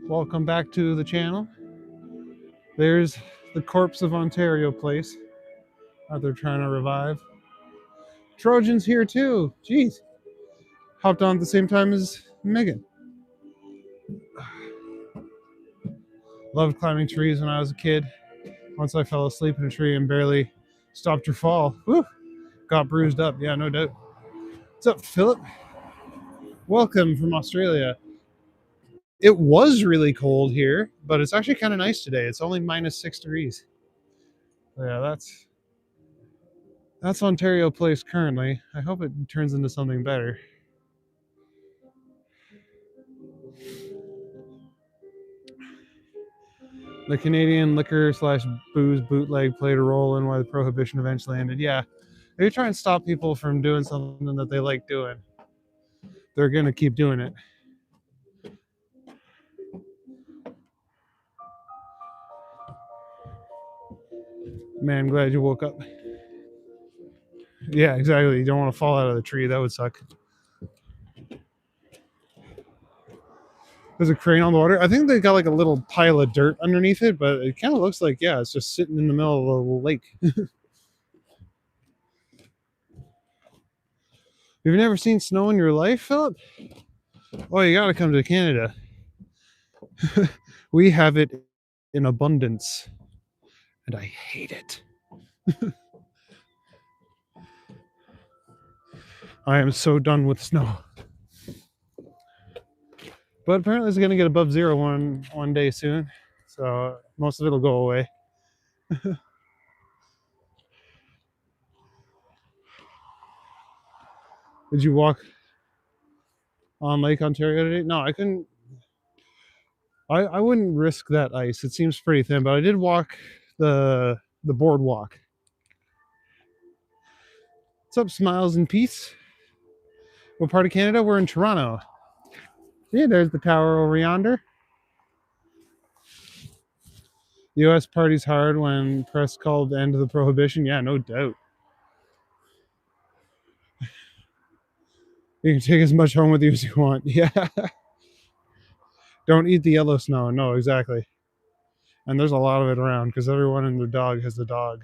Welcome back to the channel. There's the corpse of Ontario place out there trying to revive. Trojan's here too. Jeez. Hopped on at the same time as Megan. Loved climbing trees when I was a kid. Once I fell asleep in a tree and barely stopped your fall. Whew. Got bruised up. Yeah, no doubt. What's up, Philip? Welcome from Australia. It was really cold here, but it's actually kind of nice today. It's only -6 degrees. Yeah, that's Ontario Place currently. I hope it turns into something better. The Canadian liquor slash booze bootleg played a role in why the prohibition eventually ended. Yeah, they try and stop people from doing something that they like doing. They're gonna keep doing it. Man, glad you woke up. Yeah, exactly. You don't want to fall out of the tree. That would suck. There's a crane on the water. I think they got like a little pile of dirt underneath it, but it kind of looks like, yeah, it's just sitting in the middle of the lake. You've never seen snow in your life, Philip? Oh, you gotta come to Canada. We have it in abundance, and I hate it. I am so done with snow. But apparently it's gonna get above zero one day soon, so most of it'll go away. Did you walk on Lake Ontario today? No, I couldn't. I wouldn't risk that ice. It seems pretty thin, but I did walk the boardwalk. What's up, Smiles and Peace? What part of Canada? We're in Toronto. Yeah, there's the tower over yonder. U.S. parties hard when press called the end of the prohibition. Yeah, no doubt. You can take as much home with you as you want. Yeah. Don't eat the yellow snow. No, exactly. And there's a lot of it around because everyone and their dog has a dog.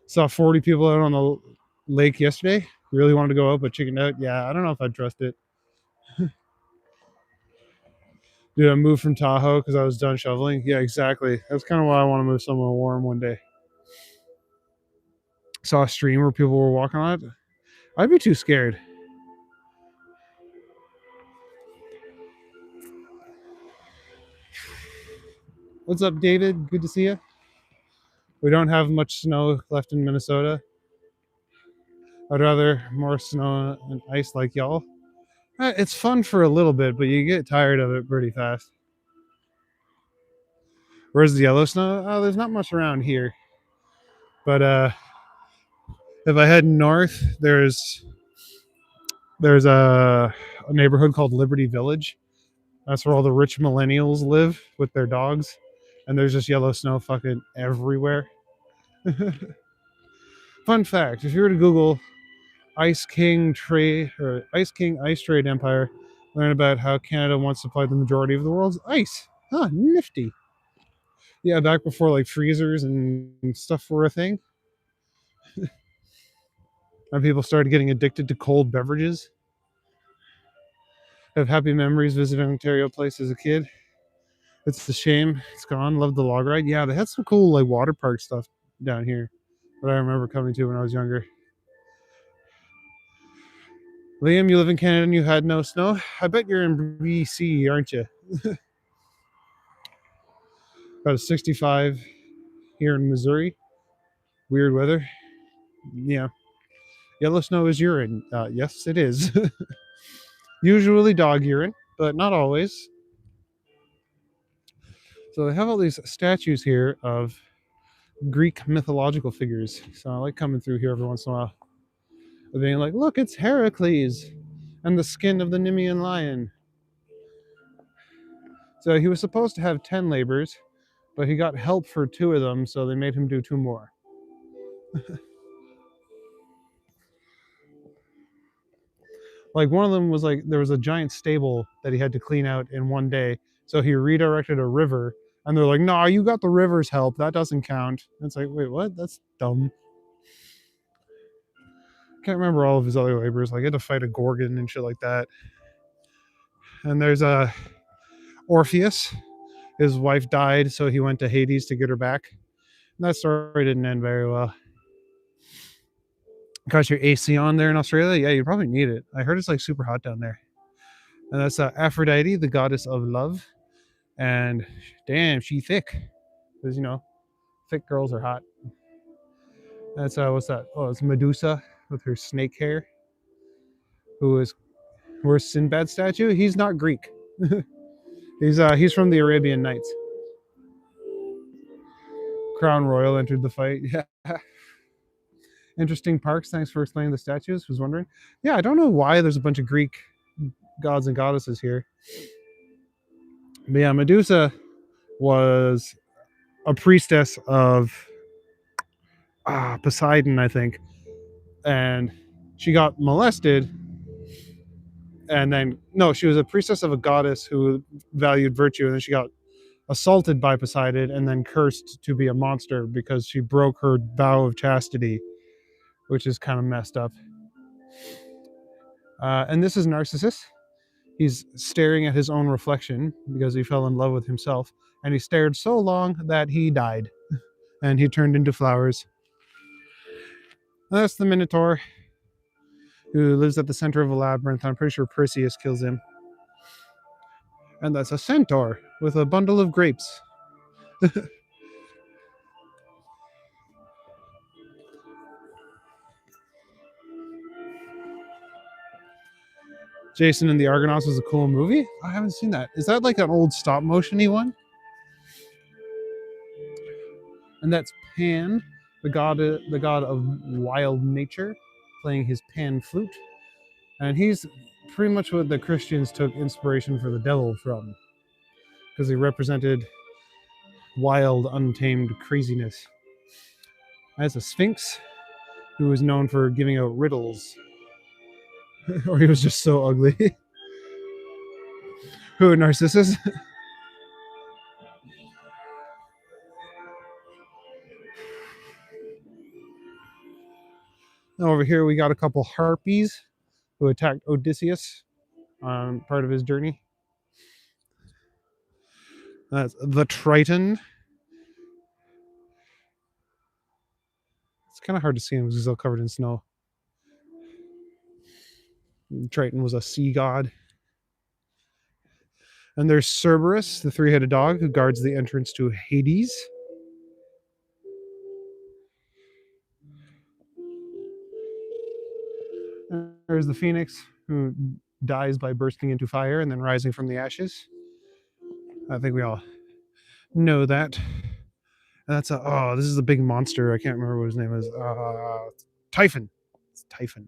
Saw 40 people out on the lake yesterday. Really wanted to go out, but chickened out. Yeah, I don't know if I'd trust it. Dude, I moved from Tahoe because I was done shoveling. Yeah, exactly. That's kind of why I want to move somewhere warm one day. Saw a stream where people were walking on it. I'd be too scared. What's up, David? Good to see you. We don't have much snow left in Minnesota. I'd rather more snow and ice like y'all. It's fun for a little bit, but you get tired of it pretty fast. Where's the yellow snow? Oh, there's not much around here. But if I head north, there's a neighborhood called Liberty Village. That's where all the rich millennials live with their dogs, and there's just yellow snow fucking everywhere. Fun fact: if you were to Google Ice King trade or Ice King Ice Trade Empire, learn about how Canada once supplied the majority of the world's ice. Huh, nifty. Yeah, back before like freezers and stuff were a thing, and people started getting addicted to cold beverages. I have happy memories visiting Ontario Place as a kid. It's a shame it's gone. Loved the log ride. Yeah, they had some cool like water park stuff down here that I remember coming to when I was younger. Liam, you live in Canada and you had no snow? I bet you're in BC, aren't you? About a 65 here in Missouri. Weird weather. Yeah. Yellow snow is urine. Yes, it is. Usually dog urine, but not always. So they have all these statues here of Greek mythological figures. So I like coming through here every once in a while. Being like, look, it's Heracles and the skin of the Nemean lion. So he was supposed to have 10 labors, but he got help for 2 of them, so they made him do 2 more. Like one of them was like there was a giant stable that he had to clean out in one day. So he redirected a river and they're like, "Nah, you got the river's help. That doesn't count." And it's like, "Wait, what? That's dumb." Can't remember all of his other labors. Like he had to fight a gorgon and shit like that. And there's a Orpheus. His wife died, so he went to Hades to get her back. And that story didn't end very well. Got your AC on there in Australia? Yeah, you probably need it. I heard it's like super hot down there. And that's Aphrodite, the goddess of love. And damn, she thick. Because, thick girls are hot. That's, what's that? Oh, it's Medusa with her snake hair. Who is, where's Sinbad statue? He's not Greek. He's from the Arabian Nights. Crown Royal entered the fight. Yeah. Interesting parks. Thanks for explaining the statues. Was wondering. Yeah, I don't know why there's a bunch of Greek gods and goddesses here. But yeah, Medusa was a priestess of Poseidon, I think. And she got molested. And then, no, she was a priestess of a goddess who valued virtue. And then she got assaulted by Poseidon and then cursed to be a monster because she broke her vow of chastity, which is kind of messed up. And this is Narcissus. He's staring at his own reflection because he fell in love with himself. And he stared so long that he died. And he turned into flowers. And that's the Minotaur, who lives at the center of a labyrinth. I'm pretty sure Perseus kills him. And that's a centaur with a bundle of grapes. Jason and the Argonauts was a cool movie. I haven't seen that. Is that like an old stop motion-y one? And that's Pan, the god of wild nature, playing his pan flute. And he's pretty much what the Christians took inspiration for the devil from, because he represented wild, untamed craziness. As a sphinx, who was known for giving out riddles, or he was just so ugly. Who, Narcissus? Over here we got a couple harpies who attacked Odysseus on part of his journey. That's the Triton. It's kind of hard to see him because he's all covered in snow. Triton was a sea god. And there's Cerberus, the three-headed dog who guards the entrance to Hades. And there's the Phoenix, who dies by bursting into fire and then rising from the ashes. I think we all know that. And that's this is a big monster. I can't remember what his name is. Typhon. It's Typhon.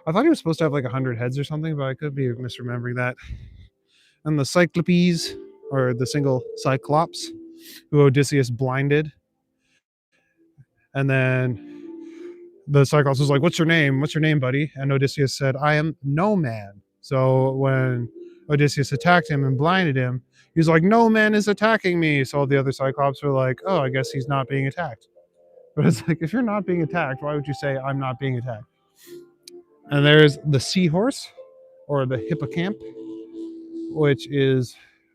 I thought he was supposed to have like 100 heads or something, but I could be misremembering that. And the Cyclopes, or the single Cyclops, who Odysseus blinded. And then the Cyclops was like, "What's your name? What's your name, buddy?" And Odysseus said, "I am no man." So when Odysseus attacked him and blinded him, he was like, "No man is attacking me." So all the other Cyclops were like, "Oh, I guess he's not being attacked." But it's like, if you're not being attacked, why would you say I'm not being attacked? And there's the seahorse, or the hippocamp, which is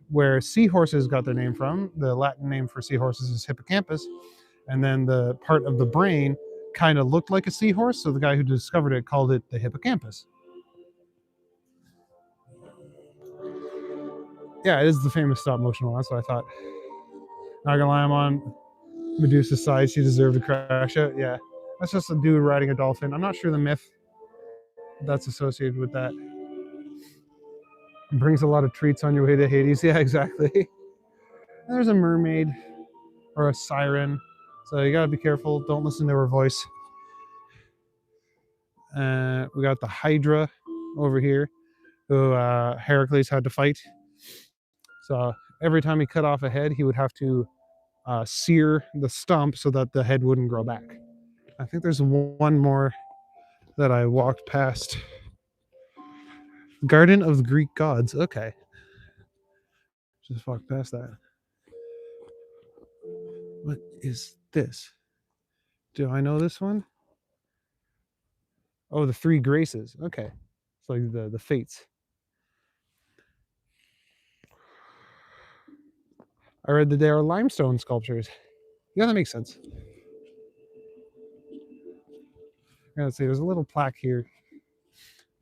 where seahorses got their name from. The Latin name for seahorses is hippocampus. And then the part of the brain kind of looked like a seahorse, so the guy who discovered it called it the hippocampus. Yeah, it is the famous stop motion one. That's what I thought. Not gonna lie, I'm on Medusa's side. She deserved to crash out. Yeah, that's just a dude riding a dolphin. I'm not sure the myth that's associated with that. It brings a lot of treats on your way to Hades. Yeah, exactly. There's a mermaid or a siren, so you gotta be careful. Don't listen to her voice. We got the Hydra over here, who Heracles had to fight. So every time he cut off a head, he would have to sear the stump so that the head wouldn't grow back. I think there's one more that I walked past. Garden of the Greek Gods. Okay. Just walked past that. What is this? Do I know this one? Oh, the Three Graces. Okay. It's like the fates. I read that they are limestone sculptures. Yeah, that makes sense. Let's see, there's a little plaque here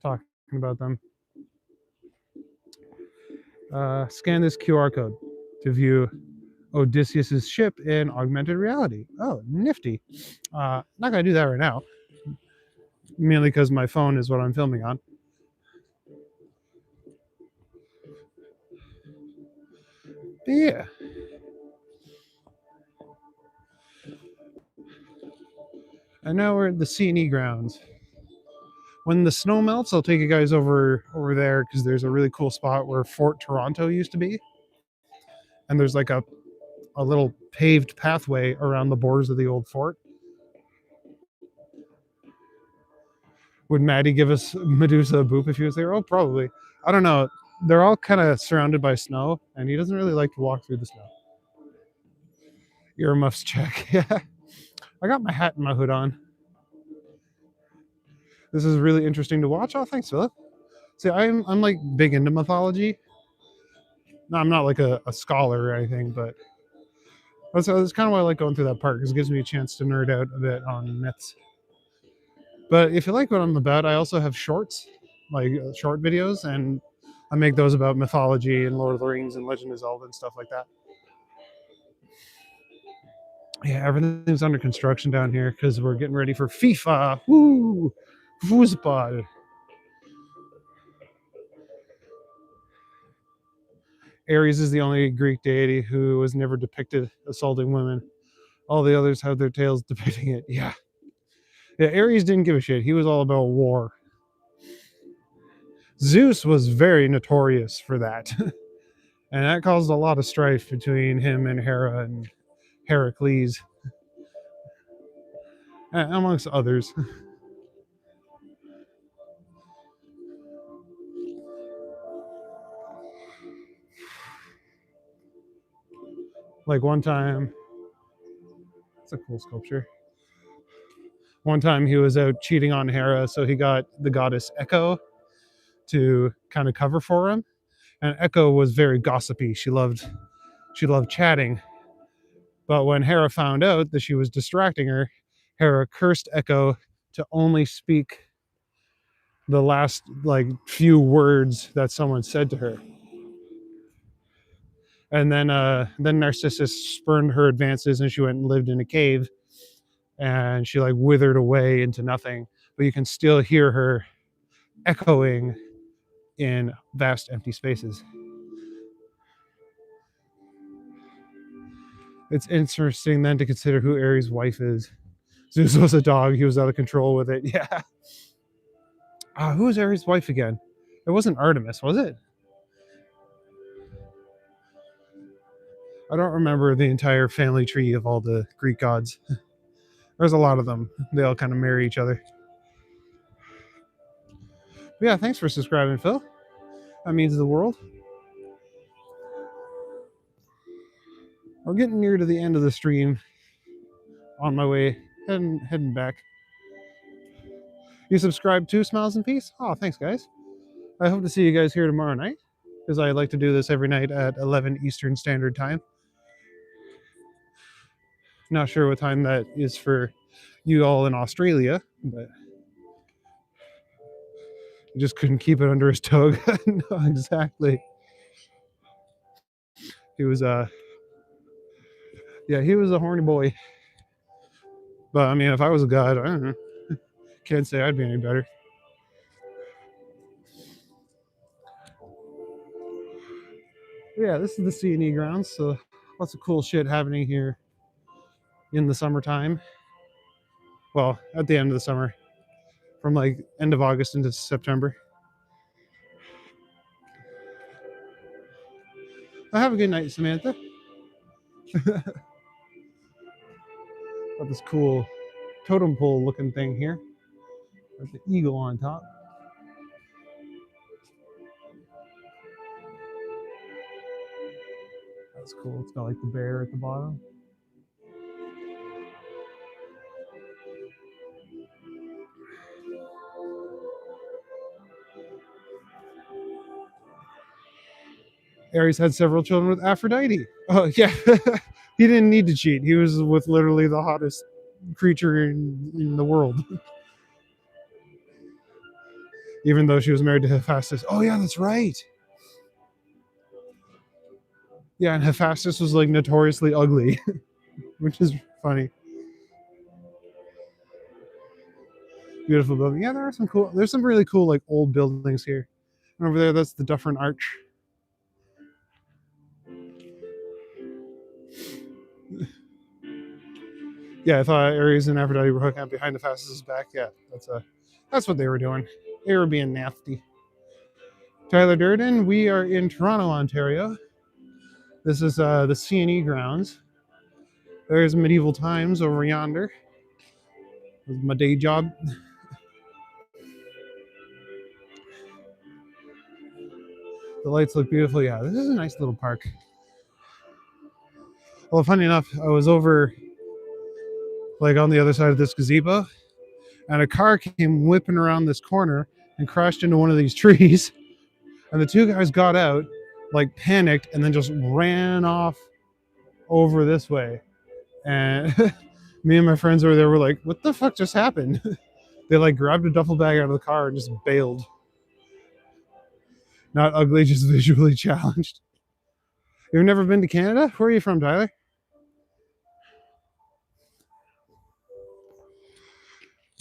talking about them. Scan this QR code to view Odysseus's ship in augmented reality. Oh, nifty. Not gonna do that right now, mainly because my phone is what I'm filming on. But yeah. And now we're at the Scenic grounds. When the snow melts, I'll take you guys over there because there's a really cool spot where Fort Toronto used to be. And there's like a little paved pathway around the borders of the old fort. Would Maddie give us Medusa a boop if he was there? Oh, probably. I don't know. They're all kind of surrounded by snow, and he doesn't really like to walk through the snow. Earmuffs check. Yeah. I got my hat and my hood on. This is really interesting to watch. Oh, thanks, Philip. See, I'm like big into mythology. No, I'm not like a scholar or anything, but that's kind of why I like going through that park, because it gives me a chance to nerd out a bit on myths. But if you like what I'm about, I also have shorts, like short videos, and I make those about mythology and Lord of the Rings and Legend of Zelda and stuff like that. Yeah, everything's under construction down here because we're getting ready for FIFA. Woo! Fußball. Ares is the only Greek deity who was never depicted assaulting women. All the others have their tales depicting it. Yeah. Yeah, Ares didn't give a shit. He was all about war. Zeus was very notorious for that. And that caused a lot of strife between him and Hera and Heracles, amongst others. Like one time, it's a cool sculpture. One time he was out cheating on Hera, so he got the goddess Echo to kind of cover for him. And Echo was very gossipy. She loved chatting. But when Hera found out that she was distracting her, Hera cursed Echo to only speak the last like few words that someone said to her. And then Narcissus spurned her advances and she went and lived in a cave, and she like withered away into nothing, but you can still hear her echoing in vast empty spaces. It's interesting then to consider who Ares' wife is. Zeus was a dog, he was out of control with it. Yeah. Who was Ares' wife again? It wasn't Artemis, was it? I don't remember the entire family tree of all the Greek gods. There's a lot of them. They all kind of marry each other. But yeah, thanks for subscribing, Phil. That means the world. We're getting near to the end of the stream. On my way, heading back. You subscribed to Smiles and Peace? Oh, thanks, guys. I hope to see you guys here tomorrow night, because I like to do this every night at 11 Eastern Standard Time. Not sure what time that is for you all in Australia, but he just couldn't keep it under his toga. No, exactly. He was yeah, he was a horny boy. But I mean, if I was a god, I don't know. Can't say I'd be any better. But yeah, this is the Scenic grounds, so lots of cool shit happening here in the summertime. Well, at the end of the summer, from like end of August into September. Have a good night, Samantha. Got this cool totem pole looking thing here with the eagle on top. That's cool. It's got like the bear at the bottom. Ares had several children with Aphrodite. Oh yeah, he didn't need to cheat. He was with literally the hottest creature in the world. Even though she was married to Hephaestus. Oh yeah, that's right. Yeah, and Hephaestus was like notoriously ugly, which is funny. Beautiful building. Yeah, there's some really cool like old buildings here. And over there, that's the Dufferin Arch. Yeah, I thought Ares and Aphrodite were hooking up behind Hephaestus' back. Yeah, that's what they were doing. They were being nasty. Tyler Durden, we are in Toronto, Ontario. This is the CNE grounds. There's Medieval Times over yonder. This is my day job. The lights look beautiful. Yeah, this is a nice little park. Well, funny enough, I was over like on the other side of this gazebo, and a car came whipping around this corner and crashed into one of these trees. And the two guys got out, like panicked, and then just ran off over this way. And me and my friends over there were like, what the fuck just happened? They like grabbed a duffel bag out of the car and just bailed. Not ugly, just visually challenged. You've never been to Canada? Where are you from, Tyler?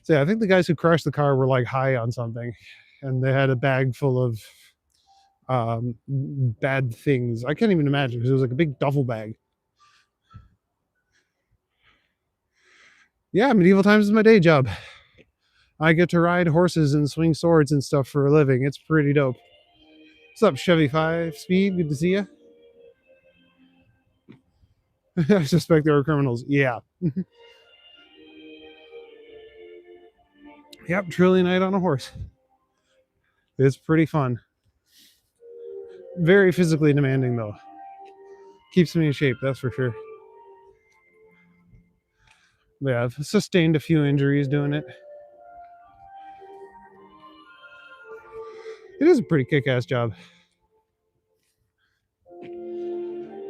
So yeah, I think the guys who crashed the car were like high on something, and they had a bag full of bad things. I can't even imagine, because it was like a big duffel bag. Yeah, Medieval Times is my day job. I get to ride horses and swing swords and stuff for a living. It's pretty dope. What's up, Chevy 5 Speed? Good to see you. I suspect they were criminals. Yeah. Yep, Trillion Night on a horse. It's pretty fun. Very physically demanding, though. Keeps me in shape, that's for sure. But yeah, I've sustained a few injuries doing it. It is a pretty kick-ass job.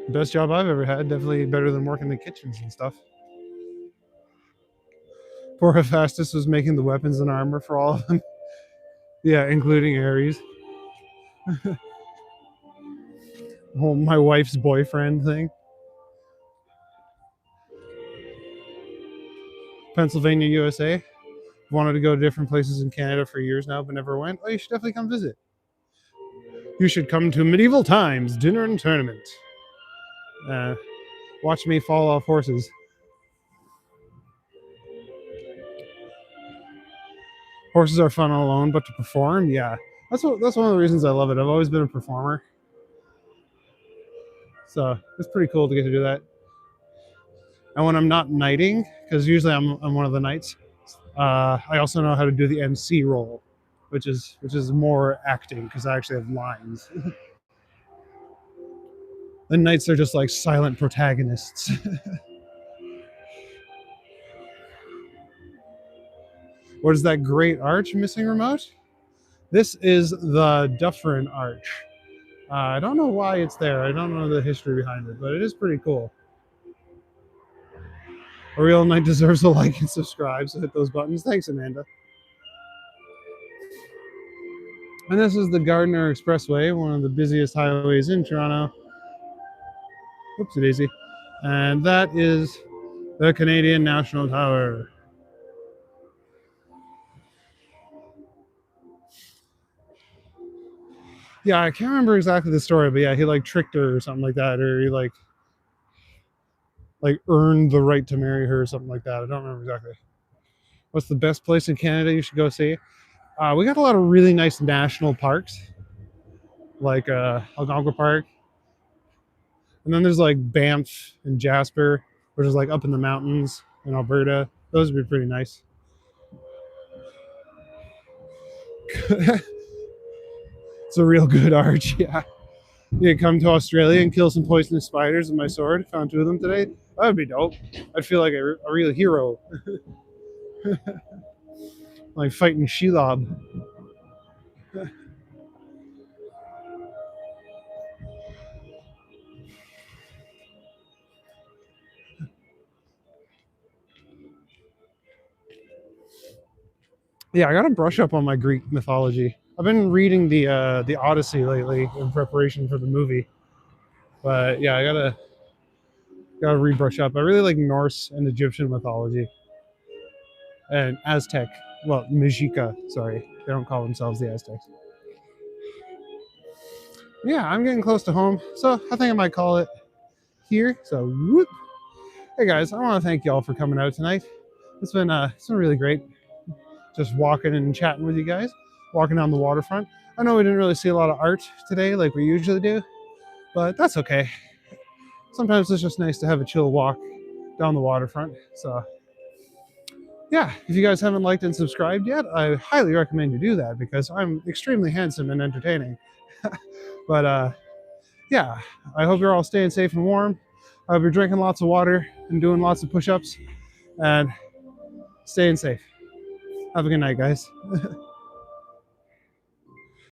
Best job I've ever had. Definitely better than working the kitchens and stuff. Poor Hephaestus was making the weapons and armor for all of them. Yeah, including Aries. Whole my wife's boyfriend thing. Pennsylvania, USA. Wanted to go to different places in Canada for years now, but never went. Oh, you should definitely come visit. You should come to Medieval Times Dinner and Tournament. Uh, Watch me fall off horses. Horses are fun alone, but to perform, yeah, that's one of the reasons I love it. I've always been a performer, so it's pretty cool to get to do that. And when I'm not knighting, because usually I'm one of the knights, I also know how to do the MC role, which is more acting because I actually have lines. The knights are just like silent protagonists. What is that great arch missing remote? This is the Dufferin Arch. I don't know why it's there. I don't know the history behind it, but it is pretty cool. A real knight deserves a like and subscribe, so hit those buttons. Thanks, Amanda. And this is the Gardiner Expressway, one of the busiest highways in Toronto. Oopsie daisy. And that is the Canadian National Tower. Yeah, I can't remember exactly the story, but yeah, he like tricked her or something like that, or he like earned the right to marry her or something like that. I don't remember exactly. What's the best place in Canada you should go see? We got a lot of really nice national parks, like Algonquin Park, and then there's like Banff and Jasper, which is like up in the mountains in Alberta. Those would be pretty nice. It's a real good arch, yeah. You could come to Australia and kill some poisonous spiders with my sword. Found two of them today. That would be dope. I'd feel like a real hero, like fighting Shelob. Yeah, I got to brush up on my Greek mythology. I've been reading the Odyssey lately in preparation for the movie, but yeah, I gotta rebrush up. I really like Norse and Egyptian mythology and Aztec. Well, Mexica. Sorry, they don't call themselves the Aztecs. Yeah, I'm getting close to home, so I think I might call it here. So, whoop. Hey guys, I want to thank y'all for coming out tonight. It's been really great, just walking and chatting with you guys, walking down the waterfront. I know we didn't really see a lot of art today like we usually do, but that's okay. Sometimes it's just nice to have a chill walk down the waterfront. So yeah, if you guys haven't liked and subscribed yet, I highly recommend you do that because I'm extremely handsome and entertaining. But yeah, I hope you're all staying safe and warm. I hope you're drinking lots of water and doing lots of push-ups and staying safe. Have a good night, guys.